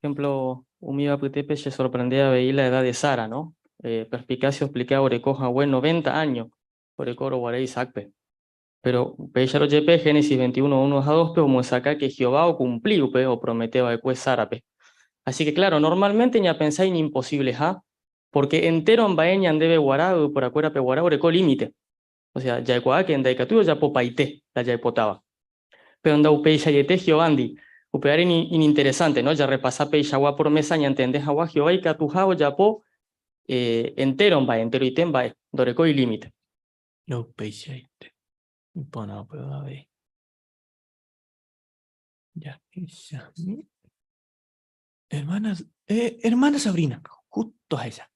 ejemplo, Umiva Putepe se sorprendía a ver la edad de Sara, ¿no? Perspicacia explicaba Orecoja, bueno, 90 años, Orecoro Guarey Sacpe. Pero Peyaro Yepe, Génesis 21, 1 a 2, como saca que Jehová o cumplió, o prometeo de pues Sárape. Así que claro, normalmente ya pensáis en imposibles, ¿ah? Porque entero en baeñan debe guarado por acuera pe guarado Oreco límite. O sea, ya que en daikatuyo ya popaite, la ya potaba. Pero en Daupeisha yete Jehovandi. Upear interesante, ¿no? Ya repasa Peishagua por mesa, ya entendés agua Jehová y catujao ya po entero en bae, entero item bae, doreco y límite. No Upeishaite. Bueno, pero a ver. Ya, esa. Hermana Sabrina, justo a ella.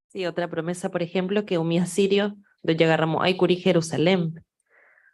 Sí, otra promesa, por ejemplo, que un asirio de llegarramos a Curi Jerusalén.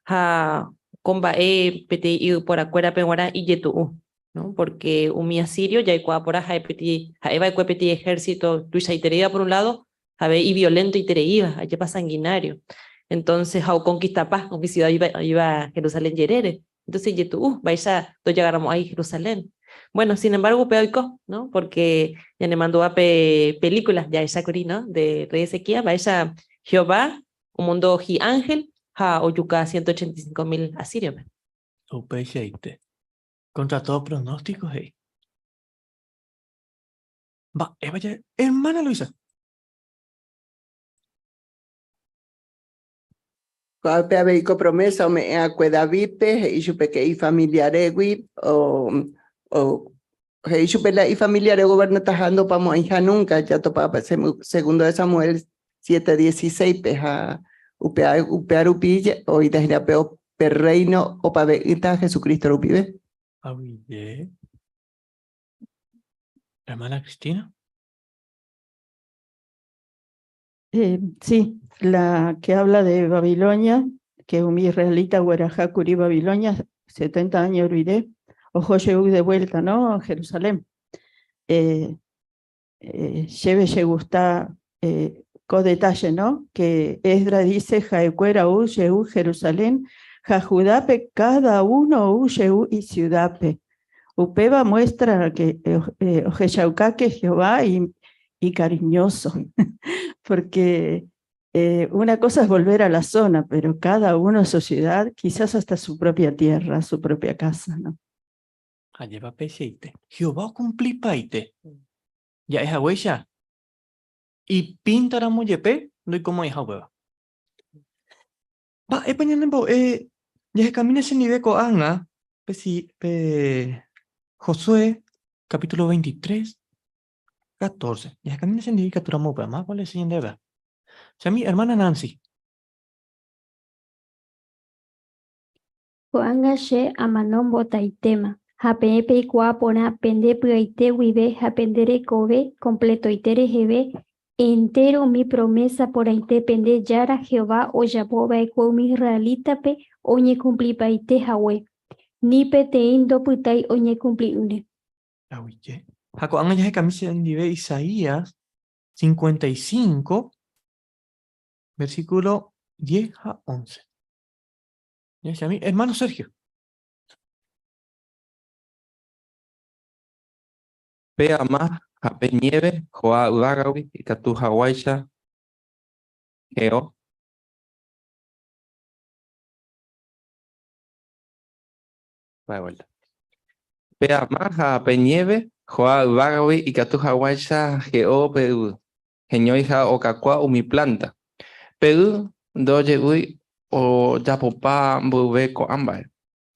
Ha comba peti y por acuera peguara y yetu, ¿no? Porque un asirio ya icua por aja peti ha eva peti ejército tuya y tereida por un lado, a ver y violento y tereida, allá pa sanguinario. Entonces, ha conquista paz, con ciudad iba a Jerusalén yerere. Entonces, yetu, vaya, do llegarramos a Jerusalén. Bueno, sin embargo, peoico, ¿no? Porque ya le mandó a películas, ya esa ¿no? De Rey Ezequiel, vaya Jehová, un mundo ángel, ha oyuca 185.000 asirios. Upeishaite. Contra todo pronóstico, hey. Va, vaya, hermana Luisa. Cualpe abeiko promesa o me acuedavipe, e supe que familiaregui o supe la familiare gobierno tajando para moija nunca, ya topaba segundo de Samuel 7:16, peja upear upilla, o idea peo per reino o para ver Jesucristo lo vive. Oye. Hermana Cristina. Sí, la que habla de Babilonia, que un israelita Guarajá Curí Babilonia, 70 años olvidé, o Josheu de vuelta, ¿no? A Jerusalén. Lleve gusta con detalle, ¿no? Que Esdra dice, Jaecuera u Yehu Jerusalén, Jajudape cada uno u Yehu y ciudape. Upeba muestra que Ojeshauca que Jehová y cariñoso, porque una cosa es volver a la zona, pero cada uno su ciudad, quizás hasta su propia tierra, su propia casa, ¿no? Allá va peseite. Jehová cumplí paite. Ya es huella. Y pintara muyepe, no hay como hija hueva. Va, pañanembo, ya camina ese nivel con Ana, Josué, capítulo 23, 14. Ya camina ese nivel captura mopa, más cuál es el siguiente ver. O sea, mi hermana Nancy. Koanga she amanon botaitema. Hapepe pona pende puaite wibe hapendere kobe completo itere jebe entero mi promesa por aite pende yara Jehová o yaboba eko mi israelita pe oñe cumpli paite hawe ni pe te indo putai oñe cumpli une. Oye. Jaco anga ya camisa en nivel Isaías 55, versículo 10 a 11. Ya sea mi hermano Sergio. Pea más a pe nieve, joa udagawi, y catu hawaisha, geo. Va de vuelta. Pea más a pe nieve, joa udagawi, y catu hawaisha, geo, pedu. Geñoija o cacua mi planta. Pedu, doye uy, o japopa mbuve ko ambae.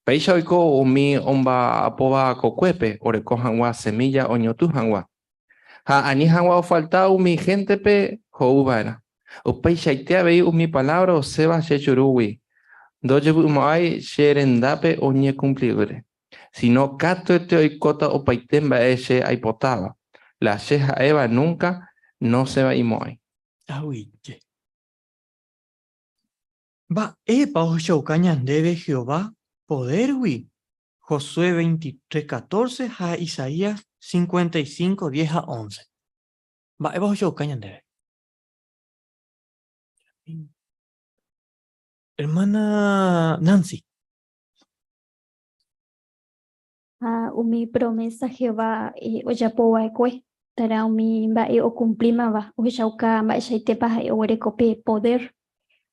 Peisha oiko umi omba apoba kokuepe, oreko hangwa semilla oñotu hangwa. Ha ani hangwa o falta umi gente pe houbara. Upeisha itea vei umi palabra o seba chechuruwi. Doje bumoai sherendape oñe cumplidure. Sino cato este oikota opaitemba eshe aipotaba. La sheja eva nunca no se va imoai. Ahuiche. Va epa oshaucañan debe Jehová poder wi. Josué 23:14 a Isaías 55:10-11. Va epa oshaucañan debe. Hermana Nancy. Umi promesa Jehová oyapowaekue tara umi mba'e okumplímava ohechauka mba'eichaitepa ha'e oguerekope poder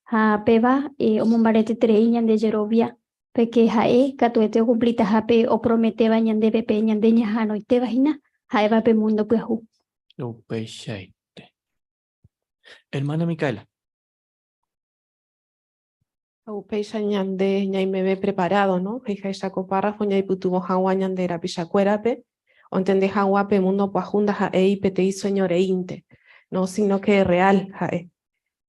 ha péva omombareteterei ñande jerovia peke ha'e katuete okumplita hape oprometéva ñandéve pe ñande ñahãnoitéva hína ha'éva pe mundo pyahu. Upeichaite. Hermana Micaela. Upéicha ñande ñaimeve preparado, ¿no? Heijaisako párrafo ñaiputuvo hag̃ua ñande rapichakuérape, ontende hag̃uápe mundo pahunda ha'e peteĩ sueñoreínte, no, sino que real ha'e.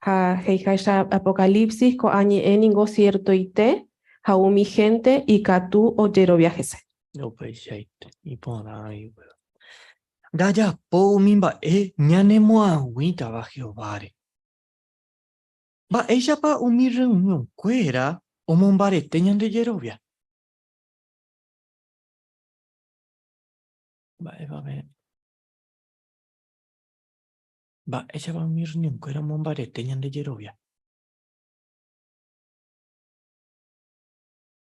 Ha heijaicha Apocalipsis ko'añe'ẽ ningo ciertoite ha umi gente ikatu ojeroviahese. Upeichaite. Iporãi. Ndajapo umi mba'e ñanemo'ag̃uítava Jehováre. Mba'éichapa umi reunionkuéra omombarete ñande jerovia. Mba'éichapa umi reunionkuéra omombarete ñande jerovia.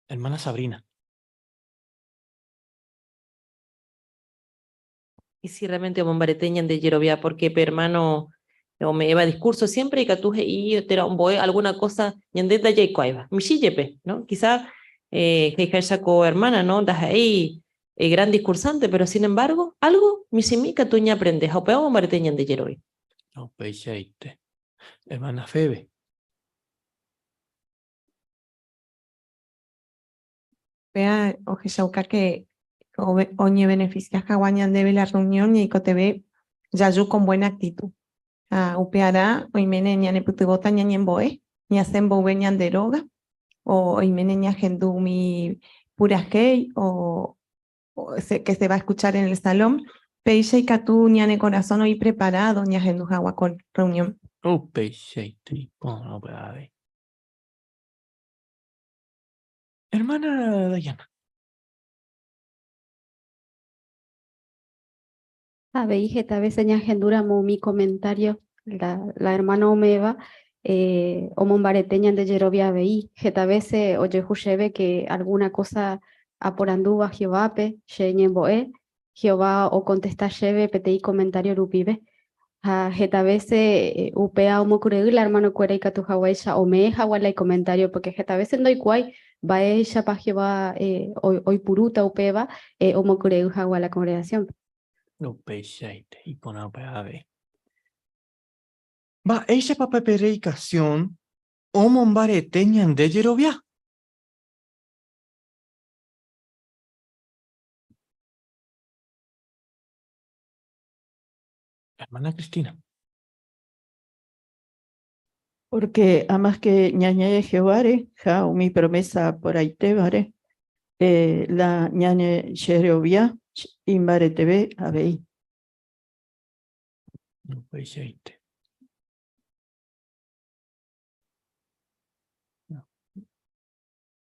Hermana Sabrina. Y si realmente omombarete ñande jerovia, porque hermano o me eva discurso siempre y catuje y tera un boe alguna cosa ñandeta ya ikuaiva michillepe, ¿no? Quizá ko hermana, ¿no? Das ahí gran discursante, pero sin embargo algo misimica tuña aprendes o peor bombarete ñande jerovi. No peichaite. Hermana Febe. Vea, ojeshauka que oñe beneficias kawañan debe la reunión y kotebe yayu con buena actitud. Upeara oimene ñane putubota ñañemboe ñasembowe ñanderoga o oimene ñagendumi purajei que se va a escuchar en el salón peixe y katu ñane corazón hoy preparado ñagendu agua con reunión. Peichaite. No puede haber. Hermana Dayana. Veis, esta vez ñagenduramo mi comentario, la hermana Omeva, omombareteñan de Jerovia veí, esta vez oye jushebe que alguna cosa aporanduba Jehovape, sheñemboe, Jehová o contesta shebe, petei comentario rupibe. Esta vez upea omocureu la hermano cuera y catu hawaisha ome hawala y comentario, porque esta vez no hay cuay, va ella pa Jehová hoy puruta upeva, omocureu hawala congregación. No peichaite. Y pona para ver. Va ella pa predicación omombarete ñande jerovia. Hermana Cristina. Porque amas que ñañe Jehovare, ja mi promesa por ahí te vare, la ñañe Jerovia, imbare tebe abei. No peichaite. No.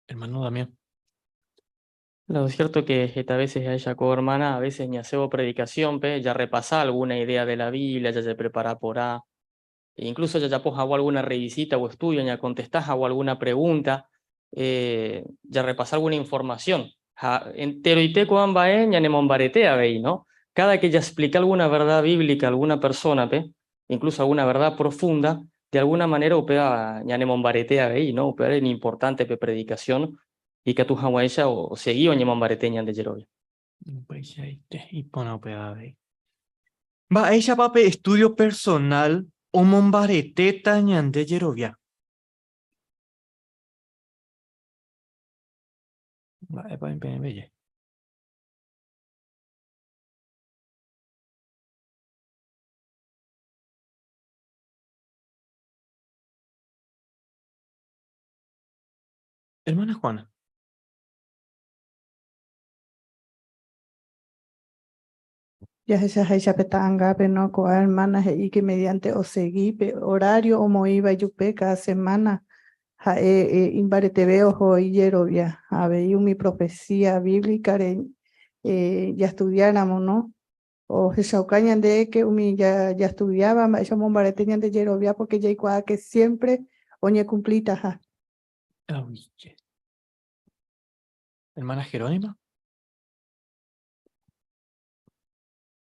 Hermano Damián. Lo cierto que esta vez ella como hermana, a veces ni hacemos predicación, ya repasa alguna idea de la Biblia, ya se prepara por A. Incluso ya pues hago alguna revisita o estudio, ya contestás, hago alguna pregunta, ya repasar alguna información. Entero y teco ambae, ya ne mombaretea veí, ¿no? Cada que ya explica alguna verdad bíblica a alguna persona, incluso alguna verdad profunda, de alguna manera upea ya ne mombaretea veí, ¿no? Upea es importante predicación y que tu hawaisha o seguí o ne mombareteñan de Jerovia. Y pona upea veí. Va ella pape estudio personal omombarete ñande jerovia. Vale, pa belle. Hermana Juana. Ya esa petanga, pero no hermanas y que mediante o seguí horario o mo iba yupe cada semana. Imbare te veo ho yerovia. A ver, mi profecía bíblica ya estudiáramos, ¿no? O se cañan de que ya estudiaba, esa mombare tenían de yerovia porque ya igual que siempre oñe cumplita, ja. Oye. Hermana Jerónima.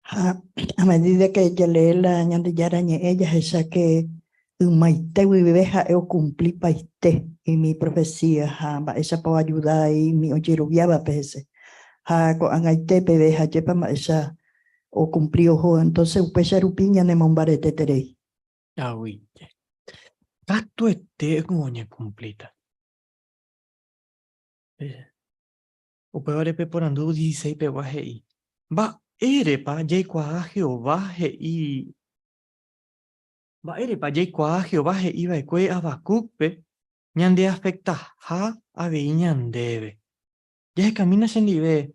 A medida que ella lee la ñande yarañe, ella esa que maite viveja eu cumpli paiste y mi profecía, esa para ayudar y mi oyerubiaba pese. Con angaite pebeja yepa esa o cumplió jo, entonces upesa rupiña ne mombarete terei. Oye. Gato este goñe cumplita. Upevare pe por andu 16 pe guaje. Va ere pa jay kwa Jehová y va ere pa jay kwa Jehová iba kwe abacupe ñande afecta ha ave ñandebe. Ya camina en nivel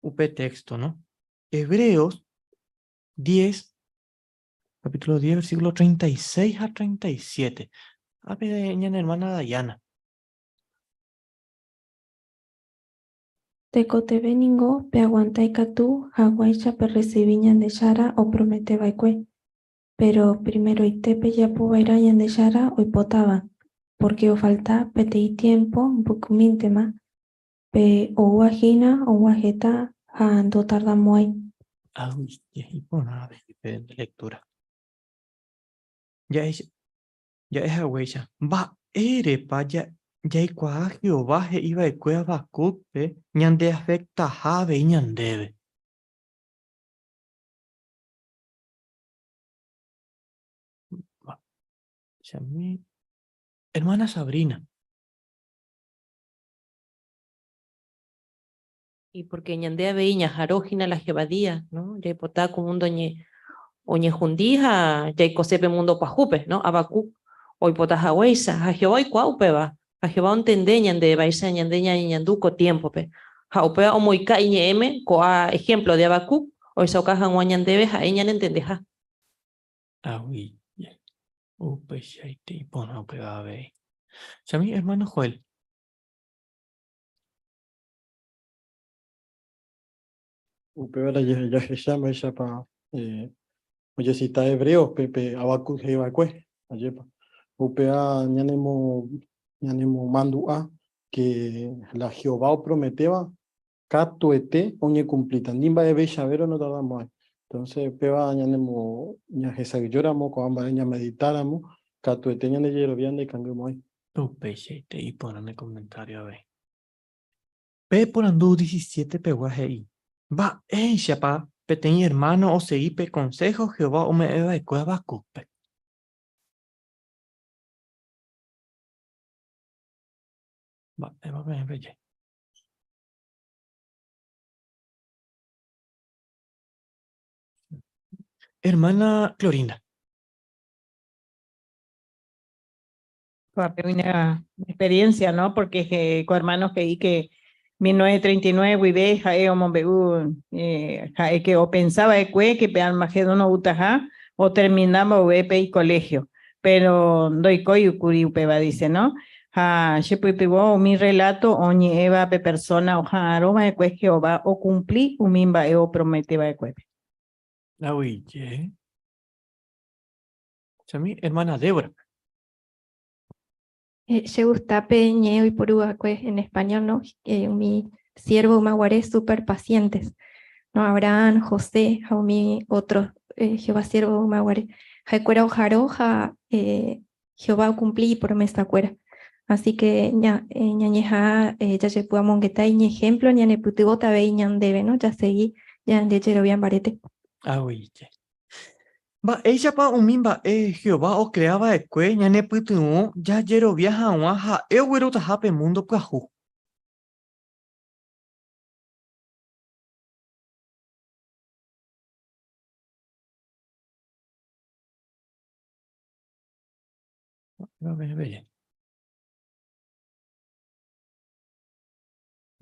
upe texto, ¿no? Hebreos 10, capítulo 10, versículo 36 a 37. Ave ñan hermana Dayana. Tecote ningo pe aguantai catu aguaicha pe recibiñan de Shara o promete baikue. Pero primero itepe ya pubaira yan de Shara o hipotaba. Porque o falta petei tiempo bukumintema pe o wajina o wajeta ando tarda muay. Ay, y por nada de lectura. Ya es agüeya. Va ere pa ya kwa Jehová iba kwe abacupe ñande afecta have ñandebe. Hermana Sabrina. Y porque ñandea veíña jarógina la jebadía, ¿no? Ya hipotá como un oñe jundija, ya cosepe mundo pajupe, ¿no? Abacu, o hipotá jaweisa, a Jehová y cuaupeba, a Jehová entende ñande baisa ñandeña y ñanduco tiempo, pe. Jaupea o moica y ñeme, coa ejemplo de Abacu, o esa ocaja ñandebe, ja ella no entende ja. Uy, pues ahí te pone que va a ver. Mi hermano Joel. Upevara ya se llama ella para oye si está hebreo pepe abacu hebacue ayepa upea ñanemo mandua que la Jehová prometeba catuete oñe cumplita nimba de bella vero no tardamos. Entonces peba ñanemo ñajesa lloramos con ambas ña meditáramos catuete ñane yerobian de cambio muy. Pues y ponme comentario a ver. Pe por andu 17 peguaje. Va ella pa peten hermano o seguí pe consejo Jehová o me eva de cueva cupe. Va belle. Hermana Clorinda. Una experiencia, ¿no? Porque con hermanos que 1939 vive jae o mombeu jae que o pensaba que pean majedono utaja o terminamos vepe y colegio, pero doy coy curi upeba dice, ¿no? Ja shepuipiwo mi relato oñi eva pe persona o ja aroma de que Jehová o cumplí umimba o promete va de cuepe. Oye. Mi hermana Débora. Se gusta peñe y por en español, ¿no? Mi siervo maguaré súper pacientes, ¿no? Abraham, José, mi otro Jehová siervo maguaré. Jacuera ojaroja, Jehová cumplí promesa cuera. Así que ñañeja, ya se puede monguetar y ejemplo, ñane putibota ve ñan debe, ¿no? Ya seguí, ya de hecho lo bien barete. Oye. Va ella pa umimba Jehová o creaba de cue ñane putu ya yero viaja waja e güero tajape mundo cuaju.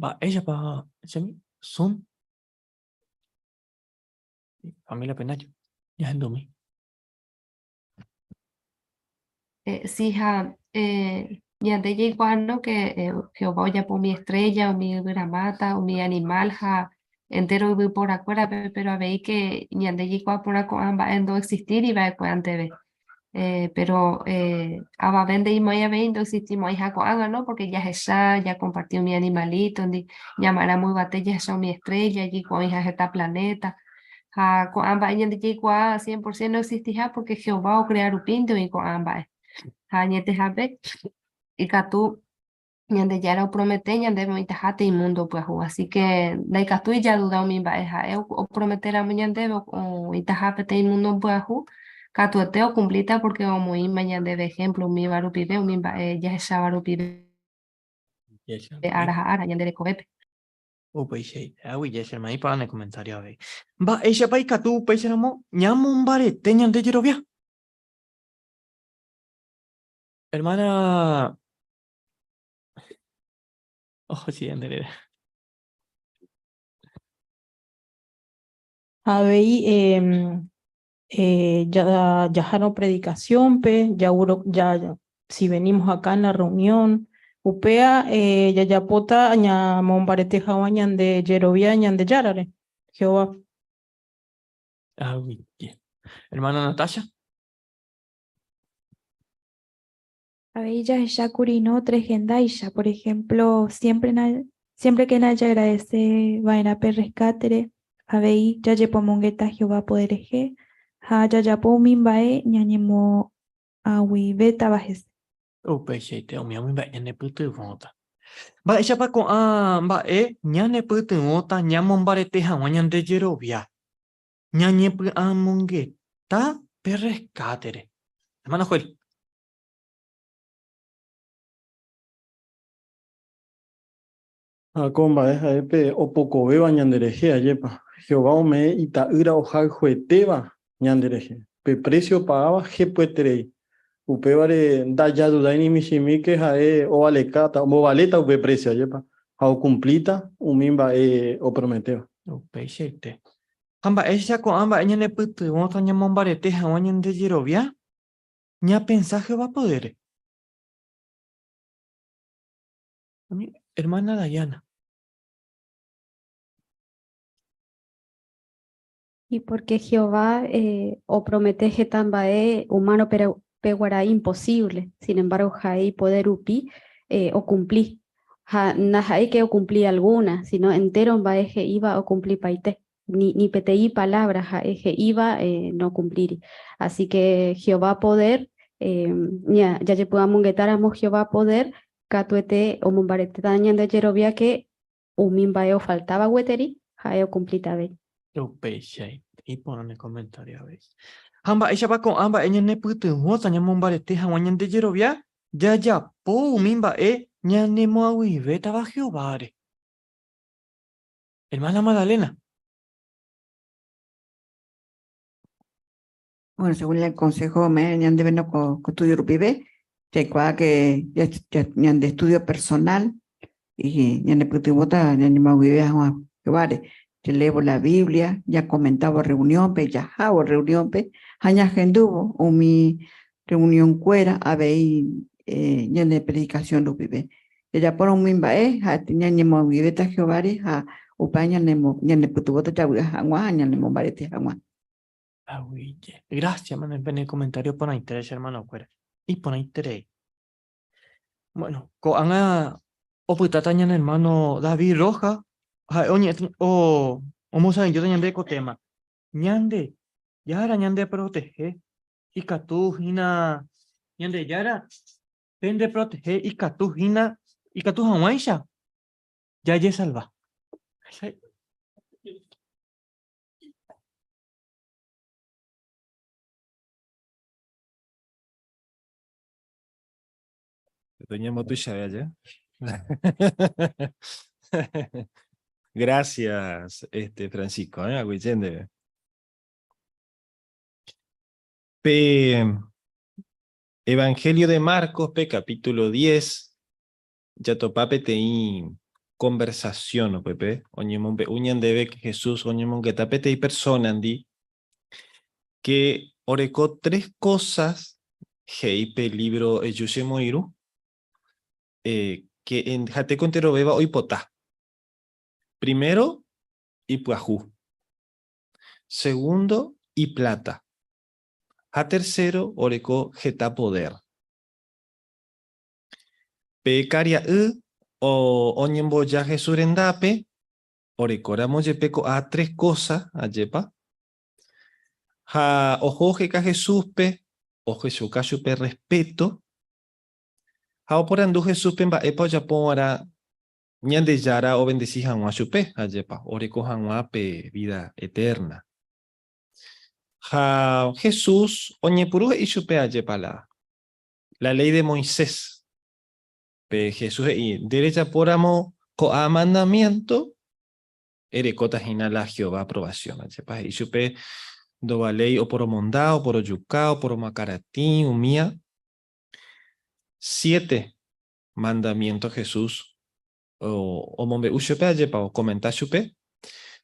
Va, ella pa, son familia Penayo. Ya es domi. Sí, ja, ya de allí cuando que Jehová ya por mi estrella o mi gramata o mi animal ja entero vi por afuera pero a ver que ya de allí por afuera va a existir y va a poder pero a vende y moya vendo existimos ahí ja coaga no porque ya compartió mi animalito ni llamará muy batalla ya mi estrella allí con hija esta planeta ja con ambas ya de allí 100% no existía porque Jehová o crear un pinto y con ambas Hañete habe y catu ñande yara o promete ñande mo itajate inmundo pues así que dai catu y ya duda mi baeja o prometer a ñande o itajate te inmundo pues catu o cumplita porque o muy mañana de ejemplo mi barupibe o mi ya esa barupibe ara ñande de cobepe Upeixe, awi ya shermai para en el comentario a ver. Va, ella pa ikatu upeixe ramo, ñamon bare teñan de yerovia. Hermana. Oh, sí, Andrea. Ahí ya no predicación, ya si venimos acá en la reunión, upea ya pota ña mombarete jawañan de Yerovia ñan de Yarare, Jehová. Awi, hermana Natasha. Abella Shakurino Tregendaisha, por ejemplo, siempre que Naya agradece vaina rescatere, Abei Yayepomongueta Jehová podereje, Ha Yayapo Mimbae ñañemo awi beta bajes. Upeixe, te o mi amiga en el puto vota. Va, ella pa con va, ñane puto vota, ñamon bare te jawañan de yerovia. Ñañe pu amongueta rescatere. Hermano Joel. Comba deja epe o poco beba ñandereje ayepa. Jehová me ita ira ojal jueteba ñandereje. Pe precio pagaba je pueterei. Upebare da ya dudaini mishimike jae o alecata o valeta upe precio ayepa. Jao cumplita umimba o prometeo. Upeixe. Hamba ella con amba ñane puto vota ñamon bare te jawañan de yerovia. Ña pensaje va a poder. Hermana Dayana. y porque Jehová o promete tambae humano pero peguará imposible sin embargo jai poder upi o cumplir najai que o cumplir alguna sino entero va eje iba o cumplir paite ni PTI palabras eje iba no cumplir así que Jehová poder ya ya podamos getáramos Jehová poder catuete o mumbarete dañan de Yerovia que umimba o faltaba weteri jae o cumplir tabe Upeixe. Y ponen en el comentario a ver. Hamba ella va con amba ella ne puto vota ñamon bare te jawañan de yerovia. Ya po umimba ñane moawi beta va Jehová. Hermana Magdalena. Bueno, según el consejo, me han de ver con estudio rupibe, que ya de estudio personal y ya de putibota, ya de mahuibe a que te leo la Biblia, ya comentaba reunión, ya hago reunión, ya genduvo, o mi reunión cuera, a ver, ya de predicación rupibe. Ya por un mimba, ya de mahuibe ta Jehová, ya upaña ya de putibota, ya de mombarete, Gracias, man, en el comentario por interés, hermano. Y por interés. Bueno, con o putatañan hermano David Roja. Oye, o moza yo tenía de tema. Ñande, yara ñande protege. Y catujina. Ñande yara. Pende protege y catujina. Y catuja ya salva. Doña Motucha, allá. Gracias, Francisco, Agüillende. Evangelio de Marcos, capítulo 10. Ya topape teí conversación, ¿no, Pepe? Oñemompe uñan debe que Jesús, oñemon que tapete y persona, andi, que orecó 3 cosas, heipe libro Yushemoiru, que en Jate Contero beba hoy potá. Primero, Ipuajú. Segundo, y plata. A tercero, orecó Geta poder. Pecaria o oñembo ya Jesurendape, orecora moyepeco a 3 cosas, ayepa. Ha ojo que Jesúspe, o Jesúcayupe respeto. Ha oporandu Jesúspe en epa yapora ñande yara o bendecís hanguachupe, ayepa, oreco hanguape vida eterna. Ha Jesús, oñepuru y chupe ayepa la ley de Moisés. Pe Jesús y derecha poramo co a mandamiento, erecota la Jehová aprobación, ayepa, y chupe do ley o por mondao, por yucao, por macaratín, umía. 7 mandamientos Jesús o mombe ushupe ayepa o comenta chupe.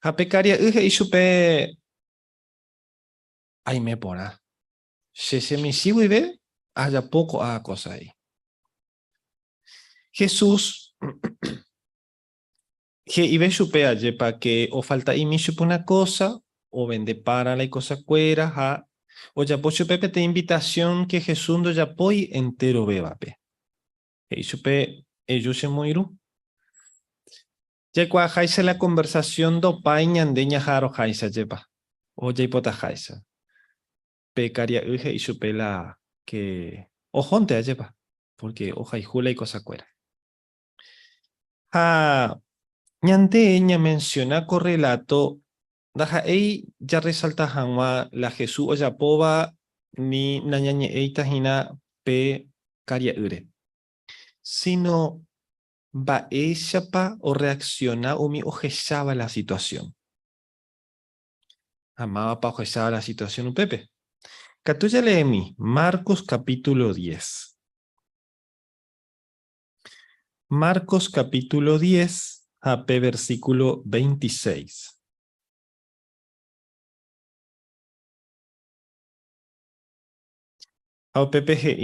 Ha pecaria uge y chupe ay me pona. Se me sigo y ve haya poco a cosa ahí. Jesús que ibe chupe ayepa que o falta y mi chupe una cosa o vende para la cosa cuera ha o ya po chupe te invitación que Jesús do ya poi entero bebape. Y chupe ellos se moiru. Ya cua jaisa la conversación do pañan de ñajaro jaisa yepa. O ya hipota jaisa. Pecaria uge y chupe la que ojonte a yepa. Porque oja y jula y cosa cuera. Ha ñante ña menciona correlato. Daja ei ya resalta hanwa la Jesús o ya pova ni nañañe eita hina pe caria ure. Sino va echapa o reacciona o mi ojeshaba la situación. Amaba pa ojeshaba la situación un Pepe. Catuya leemi, Marcos capítulo 10. Marcos capítulo 10, AP versículo 26. Au PPG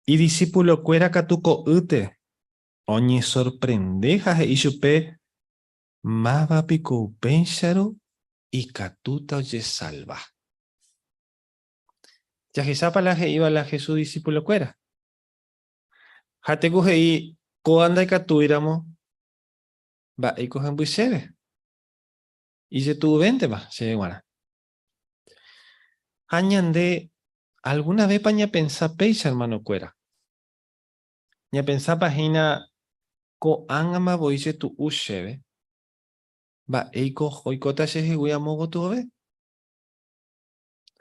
y discípulo cuera catuco ute. Oñe sorprendeja y chupe mava pico pencharo y catuta oye salva. Ya Jesapa la iba la Jesús discípulo cuera. Jate coge y coanda y catuiramo va y cogen buisebe. Y se tuvo 20 va, se iguala. Añande alguna vez paña pensa peixa hermano cuera. Ña pensa pagina ko angama boise tu ushebe. Va eiko hoikota se huya mogo tu ve.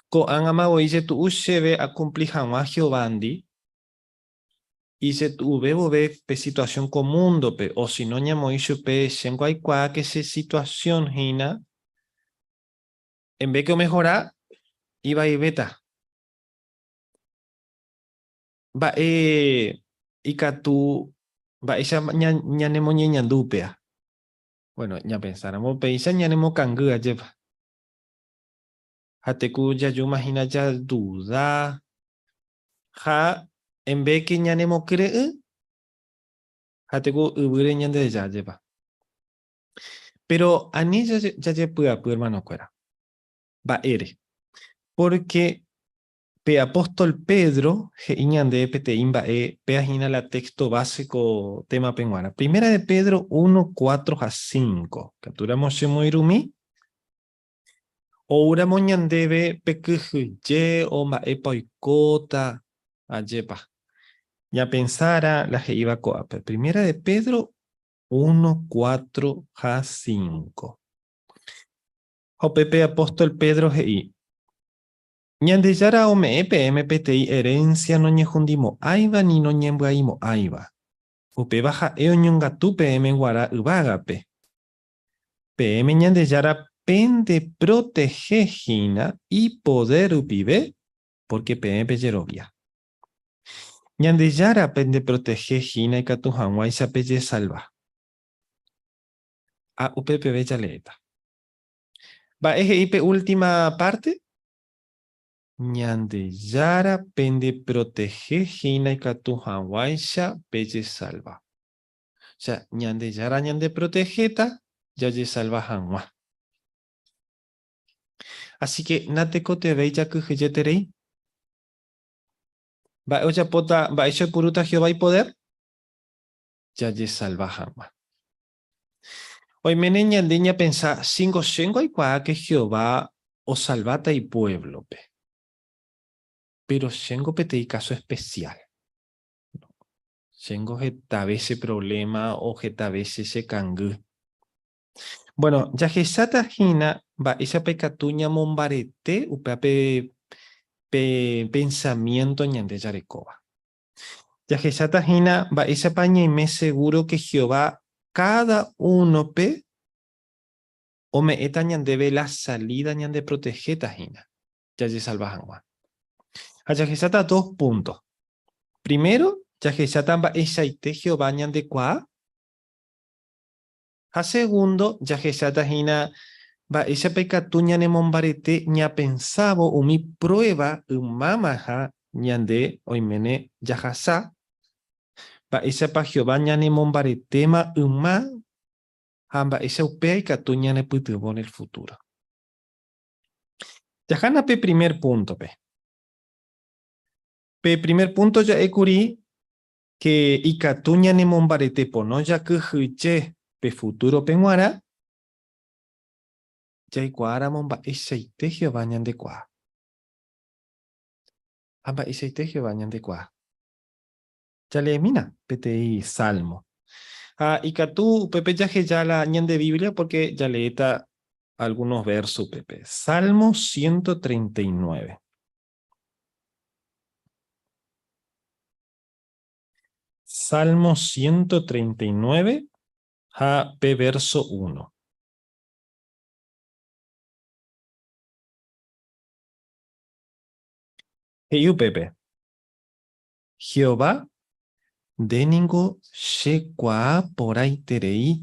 Ko angama boise tu ushebe a cumplir jamás Jehovandi. Y se tuve bobe pe situación común dope o si no ña moishu pe shengo hay kwa que se situación hina en vez que mejorar iba y beta. Va y catu va esa ña nemo ña dupea. Bueno, ña pensáramos pe isa ña nemo cangua lleva. Hateku ya yo imagina ya duda. Ja en vez que ña nemo cree. Hateku ubure ña de ya lleva. Pero a ni ya pueda hermano cuera. Va ere. Porque pe apóstol Pedro, de peteimba peagina la texto básico tema penguana. Primera de Pedro 1, 4 a 5. Capturamos Shemoirumi. O ura moñandebe pecuye o ma epoicota ayepa. Ya pensara la iba coape. Primera de Pedro 1, 4 a 5. O pepe apóstol Pedro hei. Ñande yara o me PMPTI herencia no ñejundimo aiva ni no ñembuaimo aiva. Upe baja eoñonga tu PM guara ubagape. PM ñande yara pende protegejina y poder upibe porque pepe yerovia. Ñande yara pende protege hina y katuhanwa y sapeye salva. A upepe bella leeta. Va eje ipe última parte. Ñande yara pende protege hina y katuhanwa y sapeye salva. O sea, ñande yara ñande protegeta, ya ye salva hanwa. Así que nateko te veía que jeterei. Va oya pota, va eso puruta Jehová y poder. Ya ye salva hanwa. Hoy mene ñandeña pensa, singo shengo y cua que Jehová o salvata y pueblo pe. Pero shengo pe te caso especial. Shengo geta ese problema o geta ese cangu. Bueno, ya que sata hina va esa pecatuña mombarete upeape pensamiento ñande yarecoba. Ya que sata hina va esa paña y me seguro que Jehová cada uno pe o me eta ñande la salida ñande protegeta hina. Ya se salvajanwa. Ya que sata 2 puntos. Primero, ya que sata va esa ite Jehová ñande cuá. A segundo, ya que sata hina va esa pecatuña ne mombarete ña pensabo o mi prueba mamaja ñande oimene yajasa va esa pa Jehová ña ne mombaretema ma hamba esa upea y catuña ne putubo en el futuro. Yajana pe primer punto pe. Pe primer punto ya ecuri que y catuña ne mombarete pono ya que huche pe futuro pe muara. Ya iguara momba ese ite Jehová ñande cuá. Hamba ese ite Jehová ñande cuá. Ya le mina PTI Salmo. Y Catú, Pepe ya la ñande Biblia porque ya leeta algunos versos, Pepe. Salmo 139. Salmo 139, P verso 1. Pepe. Jehová deningo shekwa por ahí terei,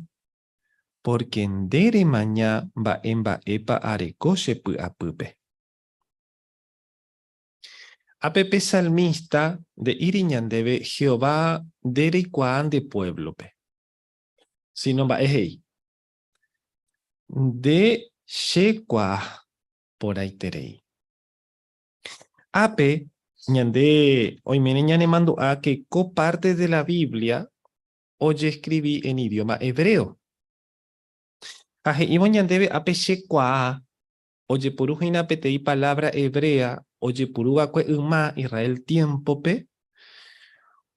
porque endere maña va emba epa areco shepu apupe. APP salmista de Iriñandebe Jehová dere cuán de pueblo pe. Si no va ehei. De shekwa por ahí terei. AP ñande hoy me ñane mando a que coparte de la Biblia oye escribí en idioma hebreo. Aje ibo ñandebe AP shekwa oye purujina PTI palabra hebrea oye puruga kue uma Israel tiempo pe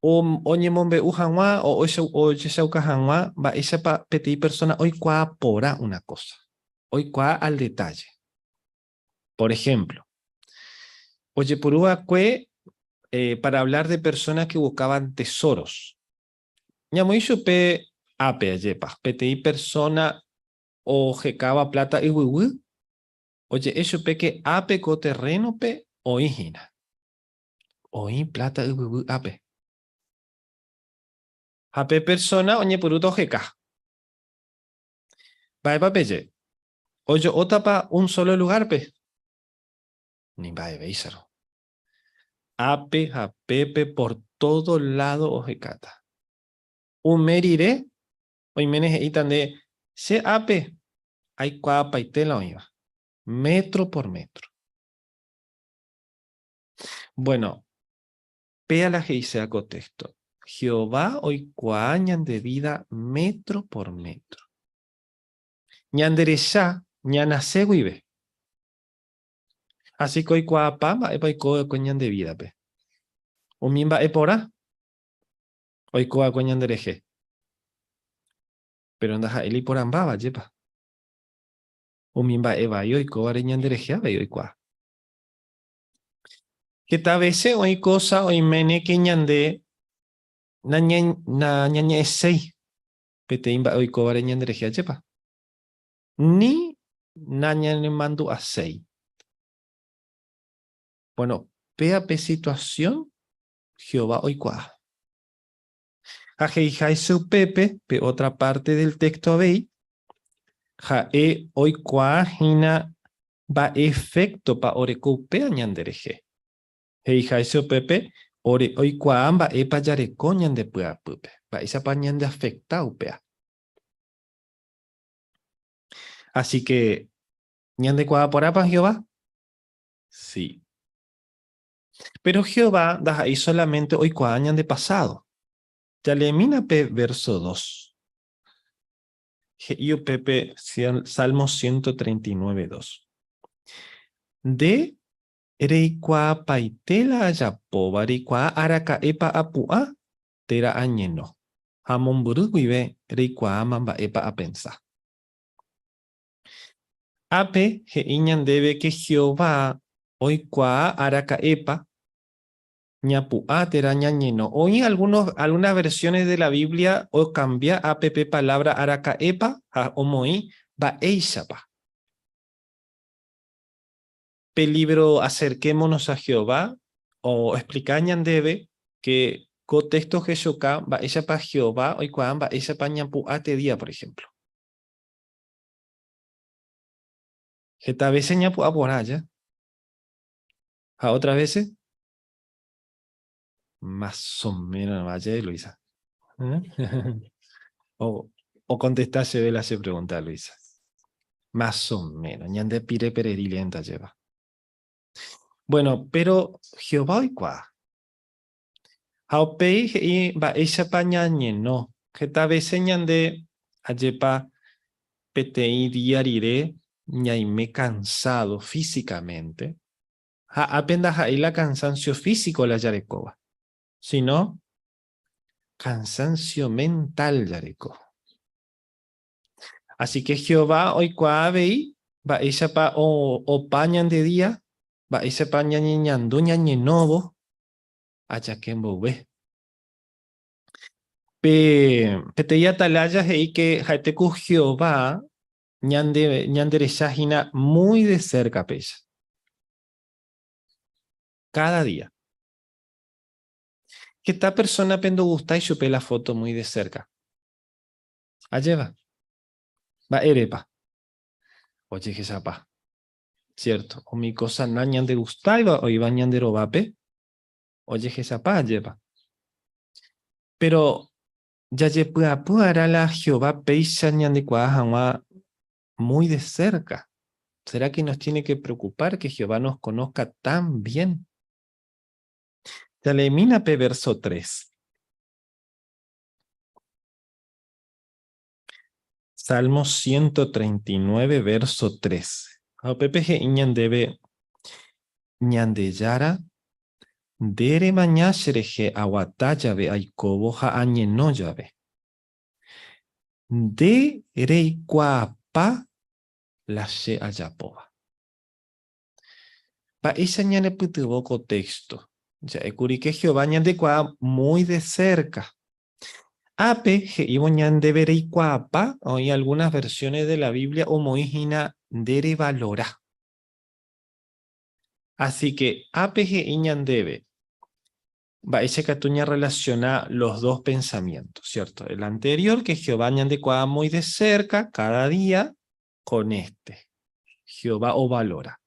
oñe mombe ujanwa o oye shauka janwa va esa pa PTI persona hoy cua pora una cosa hoy cua al detalle. Por ejemplo, oye puruga kue para hablar de personas que buscaban tesoros. Ñamuishu pe ape ayepa PTI persona o jecaba plata y wiwi. Oye, eso pe que ape co terreno pe o hijina. Oí plata ape. Ape persona oñe puruto jeca. Vae papeye. Oye, otapa un solo lugar pe. Ni vae beisaro. Ape, apepe por todo lado ojecata. Un merire. Oy menes itan de se ape. Hay cuapa y tela oiva. Metro por metro. Bueno, pea la geisea contexto. Jehová hoy cuañan de vida metro por metro. Ñanderesha, ñanase vive. Así que hoy cuapama epa y coñan de vida pe. O mimba epora. Hoy coñan de reje. Pero andaja eli por ambaba yepa. O mimba eva y hoy coareñan de reje ave hoy cua. Que tal vez hoy cosa hoy mene que ñande na ñaña esei. Pete imba hoy coareñan de reje yepa. Ni naña le mando a 6. Bueno, pea pe situación, Jehová oikua. Jaheijai su pepe, pe otra parte del texto veis, jae oikua hina va efecto pa oreku pea ñandereje. Heijai su pepe, ore oikua va epa yareko ñande pea pupe. Va isa pa ñande afecta upea. Así que, ¿ñande kwa por apa Jehová? Sí. Pero Jehová da ahí solamente hoy cuañan de pasado. Ya le mina pe verso 2. Yo pepe Salmo 139, 2. De reikua paitela ayapoba reikua araka epa apua tera añeno. Hamon buruguibe reikua mamba epa apensa. Ape he iñan debe que Jehová hoy cua araka epa ñapua tera ñañeno. Hoy algunas versiones de la Biblia o cambia app palabra araka epa a omoi va eisapa. Peligro acerquémonos a Jehová o explicañan debe que contexto Jesúca va eisapa Jehová hoy cua va eisapa ñapua te día, por ejemplo. Esta vez ñapua por allá. ¿A otras veces? Más o menos, vaya, Luisa. O contestase de la se pregunta, Luisa. Más o menos. Ñande pire pererilenta lleva. Bueno, pero Jehová y cuá. Haupei y va esa pañañe no. Que tal vez ñande ayepa petei diarire ñaime cansado físicamente. Apenas ahí la cansancio físico la yarecoba. Sino cansancio mental, Yareco. Así que Jehová hoy cuavei va esa pa o pañan de día, va esa paña ñañando ñañenovo, allá que ve. Pete ya talayas y que jaiteku Jehová ñandere shahina muy de cerca pesa. Cada día. Que esta persona pendo gusta y chupe la foto muy de cerca. Allá va erepa. Oye, que sapa. ¿Cierto? O mi cosa nañan de gustaiva o iban de robape. Oye, que sapa lleva. Pero ya pueda la Jehová peisa ñan de cuajanwa muy de cerca. ¿Será que nos tiene que preocupar que Jehová nos conozca tan bien? Yalemina pe verso 3. Salmo 139, verso 3. PPG iñan debe ñandeyara dere maña shereje awataya be aikobo ha añeno llave. De reikuapa la she ayapoba. Pa esa ñane putubo contexto. Ya ekuri que Jehová ñande kwa muy de cerca. Ape ibo ñande vereikuapa o en algunas versiones de la Biblia o moijina dere valora. Así que APG iñandebe va ese catuña relaciona los dos pensamientos, ¿cierto? El anterior que Jehová ñande kwa muy de cerca cada día con este. Jehová o valora.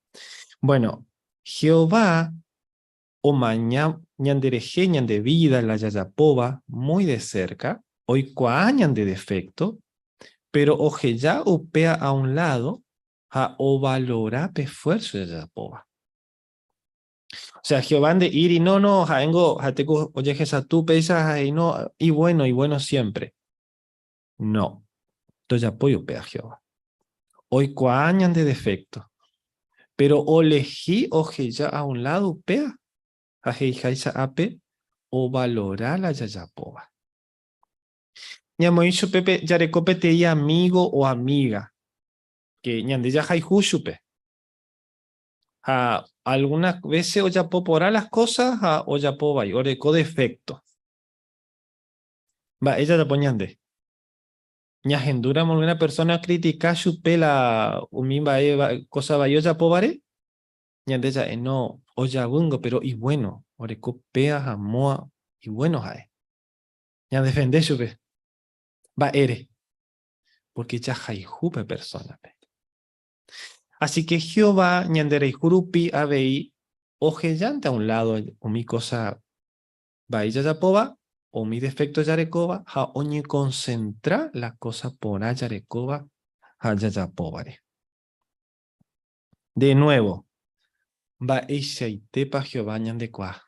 Bueno, Jehová o maña ñandereje ñande vida la yayapoba muy de cerca, hoy cuañan de defecto, pero oje ya upea a un lado a o valora pe esfuerzo yayapoba. O sea, Jehová de ir y no, jaengo, jateco, oye, esa tú pesas y no, y bueno siempre. No. Entonces apoyo pea Jehová. Hoy cuañan de defecto. Pero o lejí oje ya a un lado pea. Jaisa ape o valorar la yayapoba. Ñamoicho pepe yarecopete y amigo o amiga. Que ñande ya jaijuchupe. Algunas veces o ya popora las cosas o ya po vai, oreco defecto. Va, ella te poñande. Ñagendura una persona critica su pela umimba cosa va yo ya povare. Ñande ya no, oyabungo, pero y bueno, oreco pea jamoa y bueno jae. Ya defende chupe. Va ere. Porque ya jaijupe persona. Así que Jehová, ñandere jurupi abei, oje llanta a un lado, o mi cosa va ella yapoba, o mi defecto yarecoba, ja oñi concentra la cosa por yarecoba, ja yayapobare. De nuevo, va ella y tepa Jehová ñandecua.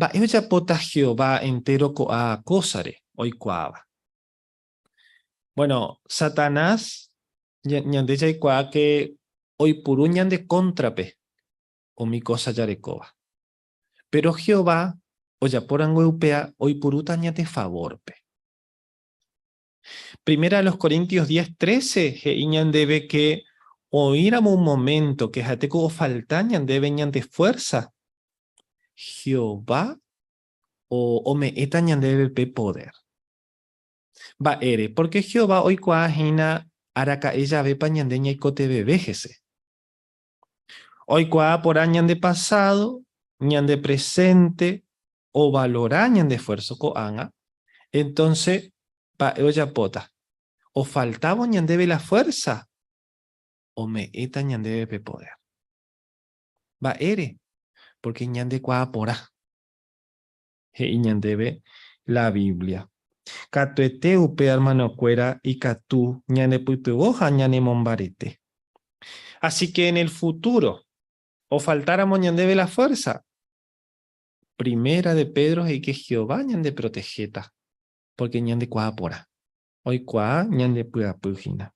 Va ella pota Jehová entero coa cosare, hoy cuava. Bueno, Satanás, ñande yaicua que hoy puru ñande contrape, o mi cosa yarecoba. Pero Jehová, oya por angueupea, hoy puruta ñate favorpe. Primera de los Corintios 10:13, iñan debe que oíramos un momento que jateco faltañan debe ñante fuerza. Jehová o me etañan debe pe poder. Va ere, porque Jehová hoy cuajina araca ella ve pañandeña y cote bebéjese. Hoy cua por añan de pasado, ñan de presente, o valorañan de esfuerzo coanga, entonces pa oya pota. O faltaba ñan debe la fuerza, o me eta ñan debe poder. Va ere, porque ñan de cua pora. Y ñan debe la Biblia. Catuete upe hermano cuera y catú ñane putuoja ñane mombarete. Así que en el futuro, o faltáramos ñan debe la fuerza. Primera de Pedro y que Jehová ñan de protegeta, porque ñan de cua pora. Hoy cua ñan de puya pujina.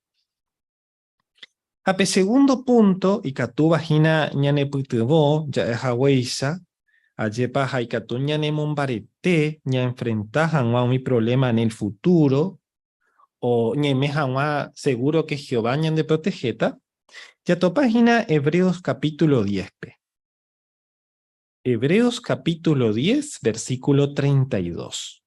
Ape segundo punto, y catú vagina ñane putubo, ya es haweisa, ayepa haikatu ñane mombarete, ña enfrentajan a mi problema en el futuro, o ñeme jamás seguro que Jehová ñan de protegeta, ya to página Hebreos capítulo 10. Hebreos capítulo 10, versículo 32.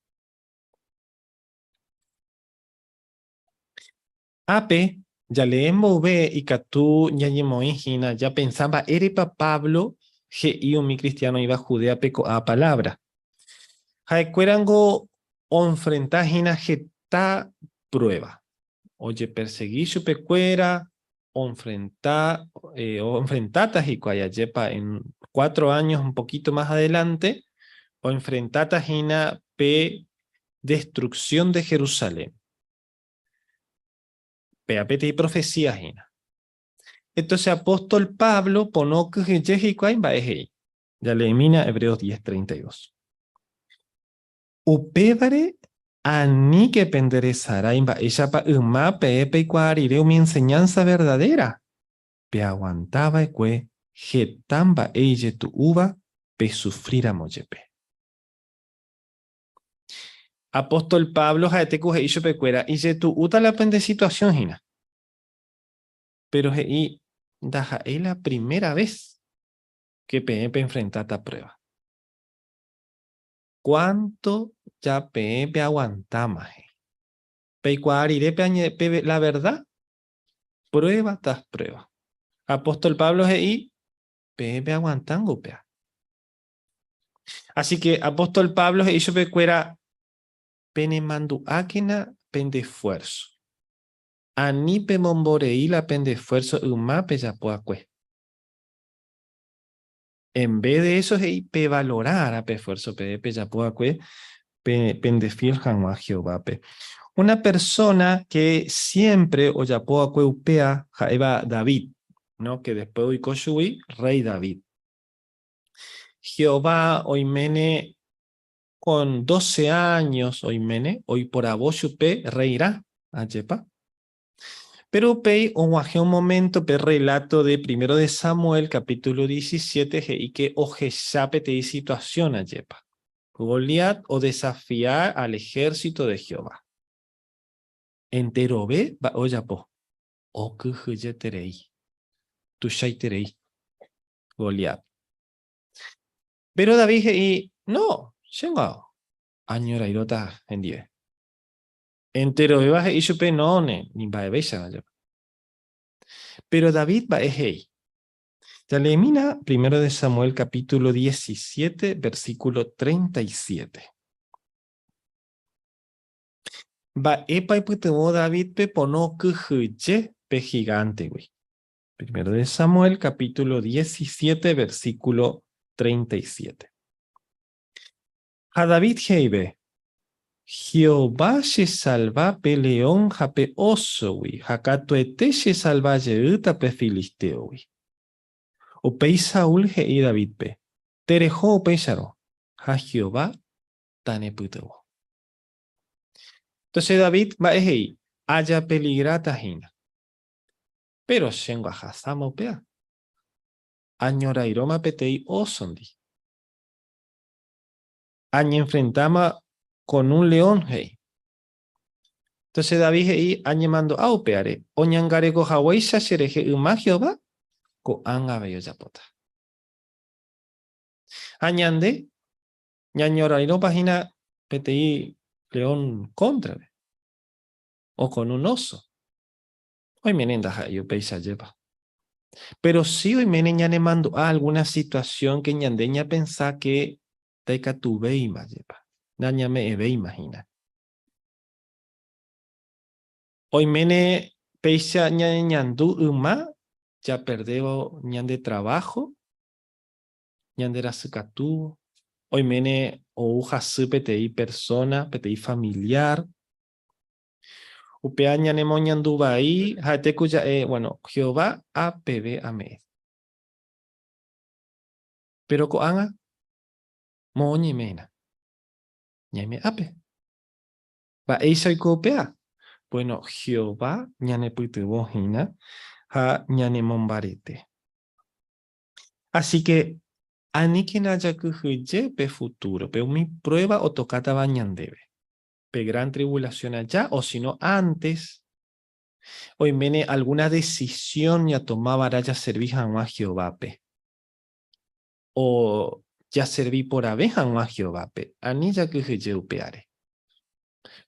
Ape, ya leemos ve y catú ñañemoígina, ya pensaba, erepa Pablo, que yo mi cristiano iba a Judea peco a palabra. Jaecuerango enfrentajina geta prueba. Oye, perseguí su pecuera, o enfrentatas y cuayayepa en 4 años un poquito más adelante, o enfrentatas hina pe destrucción de Jerusalén. Pe apete y profecías hina. Entonces apóstol Pablo ponó que ya le mina Hebreos 10:32. Upébare ani que penderezará imba ella pa uma pepe y cuarireu mi enseñanza verdadera. Pe aguantaba ecue getamba eye tu uva pe sufrira moyepe. Apóstol Pablo jaetecu heisho pecuera y tu uta la pende situación hina. Pero hei daja es la primera vez que Pepe enfrenta esta prueba. ¿Cuánto ya Pepe aguanta más? Pepe la verdad, prueba tras prueba. Apóstol Pablo hei Pepe aguantan gopea. Así que apóstol Pablo hizo pecuera pene mandu áquena pende esfuerzo. Anipe momborei la pende esfuerzo umape ya poacue. En vez de eso, pe valorar a pe esfuerzo pe ya poacue pendefil janwa Jehová pe. Una persona que siempre o ya poacue upea jaeva David, ¿no? Que después hoy Koshui, rey David. Jehová oimene con 12 años oimene, hoy por Aboshupe reirá a Yepa. Pero pei un momento per relato de 1 de Samuel capítulo 17 y que ojesape te situación a Yepa. Goliat o desafiar al ejército de Jehová. Entero ve va oyapo. O kujeterei. Tushaiterei. Goliat. Pero David y no, llegó. Añora irota en 10. Entero ve va y supe no ni va a bella. Pero David va hey. Ya leemina primero de Samuel capítulo 17, versículo 37. Va epa y putemo David pe pono kujuche pe gigante, güey. Primero de Samuel capítulo 17, versículo 37. A David heibe, Jehová se salva pe león jape oso, güey. Jacatuete se salva yeuta pe filisteo, güey. O pei Saúl hei David pe. Terejo o peisaro. Ja Jehová tane putebo. Entonces David va hei. Haya peligrata hina. Pero shengo a hasamo pea. Añora iroma petei osondi. Aña enfrentama con un león hei. Entonces David hei añe mando au peare. Oñangare go Hawái shereje uma Jehová. Ko anga beyo yapota. Añande, ñañora y no página PTI león contra o con un oso. Hoy me nenda yo peisa lleva. Pero si hoy me ñane mando a alguna situación que ñandeña pensa que teca tu veima lleva. Naña me eve imagina. Hoy mene peisa ñane ñandu uma ya perdeo ñande trabajo. Ñandera sukatu. Hoy mene o uja su PTI persona, PTI familiar. Upea ñanemo ñanduba ahí, jateku ya bueno, Jehová APB ame. Pero koanga, moñi mena. Ñame ape. Va eisa y kopea. Bueno, Jehová ñane puitubo hina, ha ñane mombarete. Así que, anikina yakuhuye pe futuro, pe mi prueba o tocata bañandebe. Pe gran tribulación allá, o si no antes, hoy mene alguna decisión ya tomaba ya serví a Jehová pe. O ya serví por abeja a Jehová pe. Ani ya que upeare.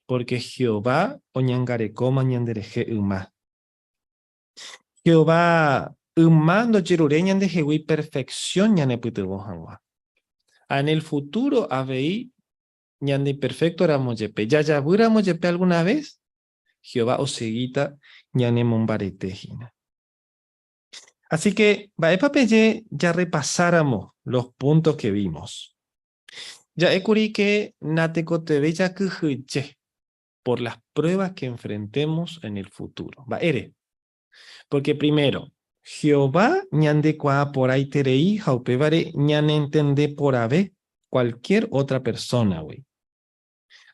Porque Jehová oñangare coma ñandereje uma. Jehová umando chirureñan de jehui perfección ñane putubo. En el futuro aveí ñande perfecto era moyepe. Ya bura moyepe alguna vez. Jehová o seguita ñane mombaretejina. Así que, Baepapeye, ya repasáramos los puntos que vimos. Ya ekuri que natekotebe ya kujuye por las pruebas que enfrentemos en el futuro. Ere. Porque primero, Jehová ñande kwa por ahí terei, jaupevare ñane entende por ave cualquier otra persona, güey.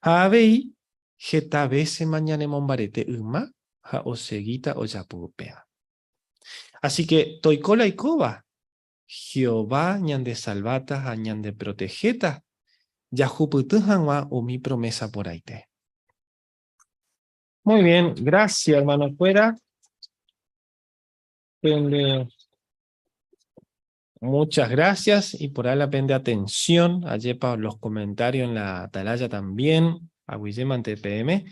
Habei, jetabe se mañane mombarete uma, ja o seguita o ya pupea. Así que toicola y coba, Jehová ñande salvata, ñande protegeta, yajuputujanwa o mi promesa por ahí te. Muy bien, gracias hermano fuera. Muchas gracias y por ahí la pende atención, allí para los comentarios en la atalaya también, a Guillem ante PM.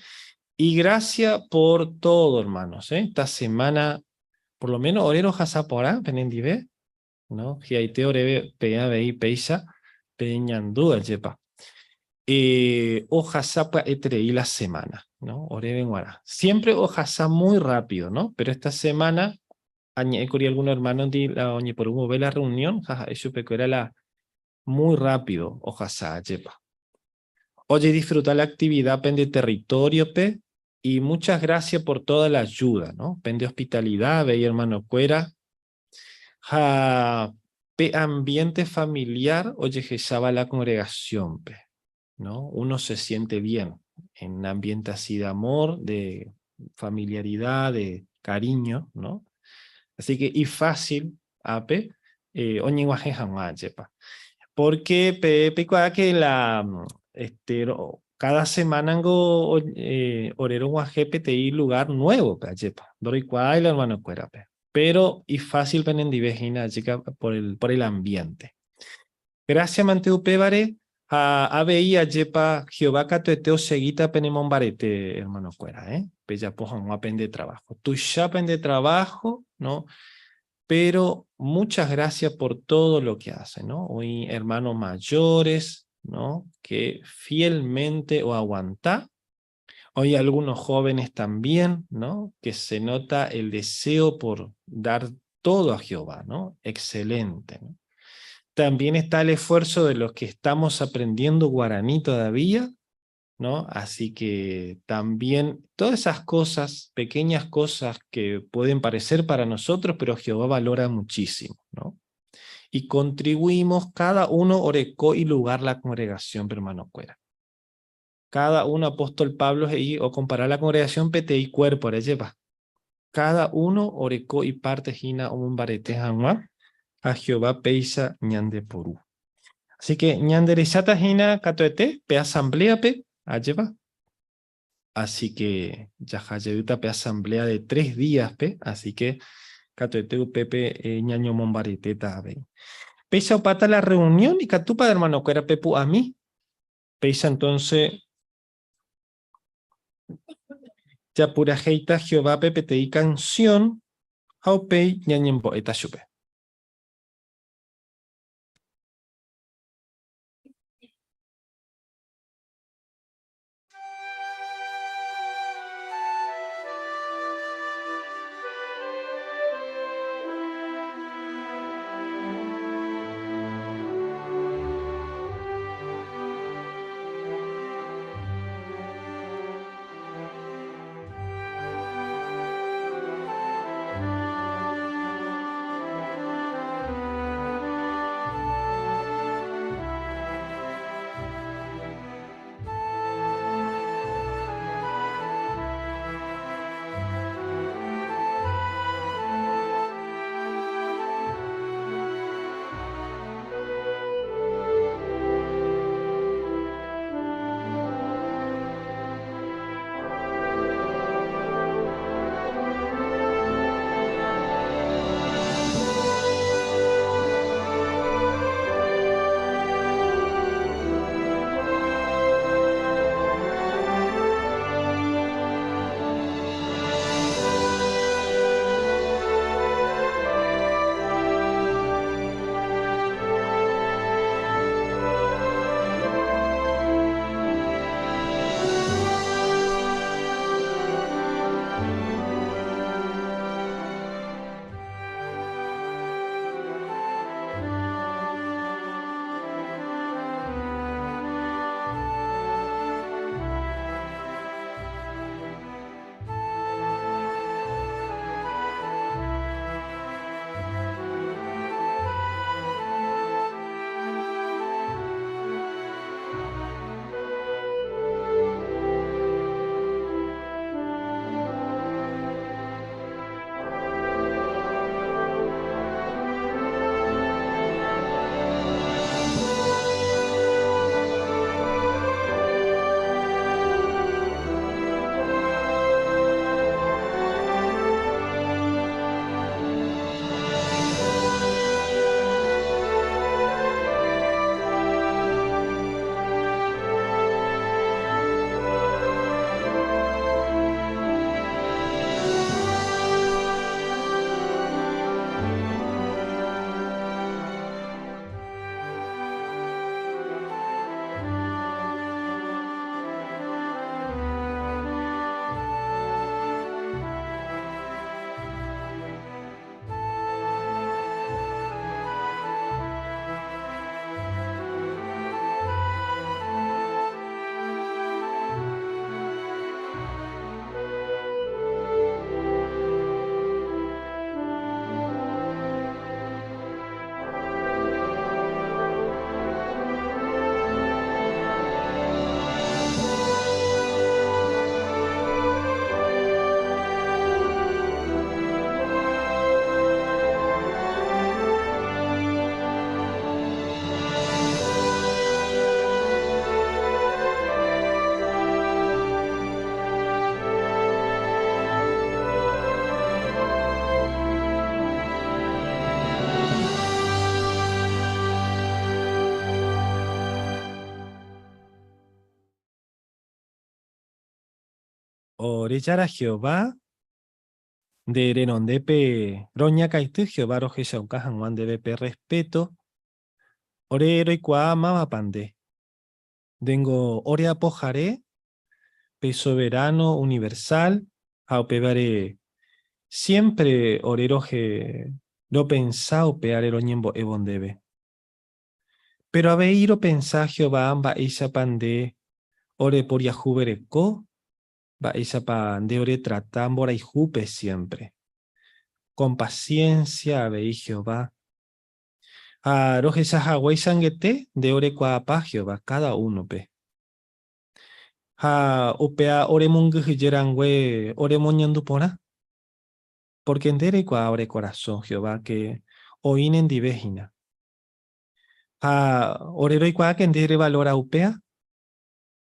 Y gracias por todo hermanos, esta semana. Por lo menos orero hasapora, penendive, ¿no? Giaite orebe peave peisa, peñandú yepa. O hasapa etrei la semana, ¿no? Orebe guara. Siempre o hasa muy rápido, ¿no? Pero esta semana, añecuri algún hermano di la oñe por un ve la reunión, jaja, eso peco era la muy rápido, o hasa yepa. Oye, disfruta la actividad, pende territorio, pe. Y muchas gracias por toda la ayuda, ¿no? Pende hospitalidad, ve hermano cuera. Pe ambiente familiar, oye, jesaba la congregación, pe, ¿no? Uno se siente bien en un ambiente así de amor, de familiaridad, de cariño, ¿no? Así que, y fácil, ape, oñe guajeja yepa. Porque pe que la, cada semana hago orero guajepti lugar nuevo, yepa. Doricua y hermano cuera, pe. Pero y fácil penendivejina chica por el ambiente. Gracias Manteu Pebare a ABI a Yepa Jehová Catueteo Seguita Penemon Barete, hermano cuera, Pella poja un apen de trabajo. Tu chapen de trabajo, ¿no? pero muchas gracias por todo lo que hacen, ¿no? Hoy hermanos mayores, ¿no? Que fielmente o aguantá. Hoy algunos jóvenes también, ¿no? Que se nota el deseo por dar todo a Jehová, ¿no? Excelente, ¿no? También está el esfuerzo de los que estamos aprendiendo guaraní todavía, ¿no? Así que también todas esas cosas, pequeñas cosas que pueden parecer para nosotros, pero Jehová valora muchísimo, ¿no? Y contribuimos cada uno orecó y lugar la congregación, hermano Cuera. Cada uno, apóstol Pablo, o comparar la congregación pete y cuerpo, lleva. Cada uno orecó y parte gina un barete a Jehová peisa ñande porú. Así que ñanderizata gina catoete pe asamblea pe lleva. Así que ya hayeuta pe asamblea de 3 días pe. Así que catoete pepe ñaño mombariteta ve. Peisa opata la reunión y catupa de hermano que era pepu a mí. Peisa entonces ya pura heita Jehová pepe te y canción. Aupei ñañembo eta chupe. Orillar a Jehová de renondepe roña kaite Jehová roje shaukajan wan debepe respeto orero y mama pande dengo ore apojare pe soberano universal aupevare siempre oreroje no pensao pearero ñembo ebondebe pero abeiro pensá Jehová amba isa pande ore por yahubereko va isa pande ore tratambora y jupe siempre con paciencia veí Jehová. A roje sahawai sangete de ore pa Jehová, cada uno pe. Ha upea ore mungu hijerangwe ore moñandu pora. Porque endere kwa ore corazón Jehová que oinen divejina. Ha ore roi kwa que endere valora upea.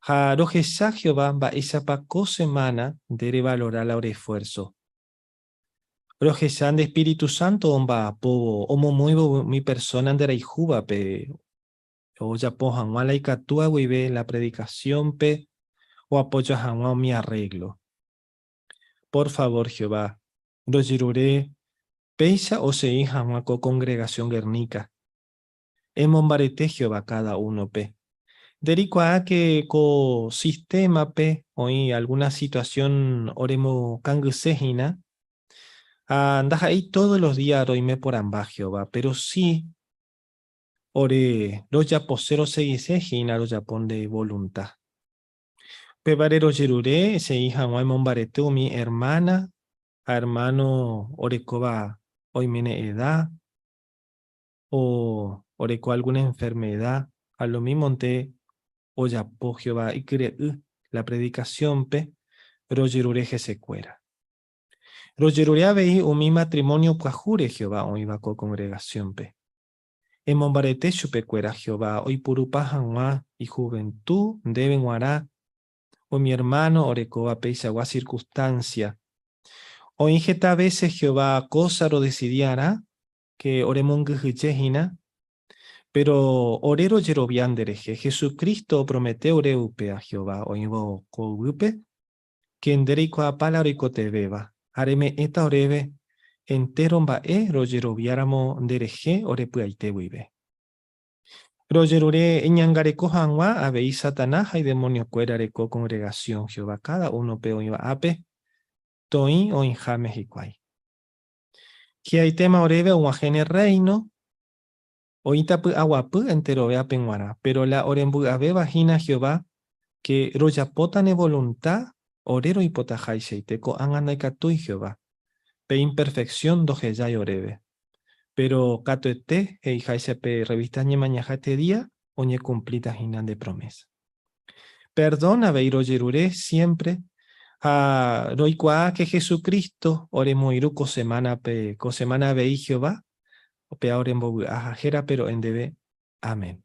Ha roje sa Jehová va isa pa co semana dere valora la ore esfuerzo. Roje san de Espíritu Santo omba po omo muevo mi persona andera y juba pe o ya po hanwa la ikatua wibe la predicación pe o apoyo hanwa mi arreglo. Por favor Jehová, rojirure peisa o se hanwa co congregación guernica. Emombarete Jehová cada uno pe. Derico a que co sistema pe o alguna situación oremo kangusejina. Andas ahí todos los días roime por ambas Jehová, pero sí ore los ya posero se gina los japón de voluntad. Pebarero jerure se hija mombarete mi hermana, a hermano orecoba hoy mene edad o oreco alguna enfermedad, a lo mismo te o ya po Jehová y cree la predicación pe, rojerure se cuera. Rogerurea veí mi matrimonio cuajure Jehová hoy va co congregación pe. En mombarete chupecuera Jehová hoy purupajanwa y juventud deben guará o mi hermano orecoba peisagua circunstancia. O ingeta veces Jehová cosa ro decidiara que oremonguhijejina, pero orero jerobiandereje Jesucristo promete oreupe a Jehová hoy vo coupe que enderico a palarico te beba. Areme eta orebe enteron ba rogerobiáramo dereje orepuaite wibe. Rogerure eñangareco hanwa abei satanaja y demonio cuerareco congregación Jehová cada uno peo iba ape toi o injame hikwai. Que hay tema orebe o ajene reino o itapu aguapu entero vea penguara, pero la orembu abe vagina Jehová que royapotane voluntad orero y potajai seiteco ananaikatui Jehová. Pe imperfección doje ya orebe. Pero cato ete e hijaise pe revista ñe mañajate día oñe cumplita jinan de promesa. Perdona veiro yerure siempre a roikua que Jesucristo oremoiru co semana vei Jehová o pe ahora en ajajera pero en debe. Amén.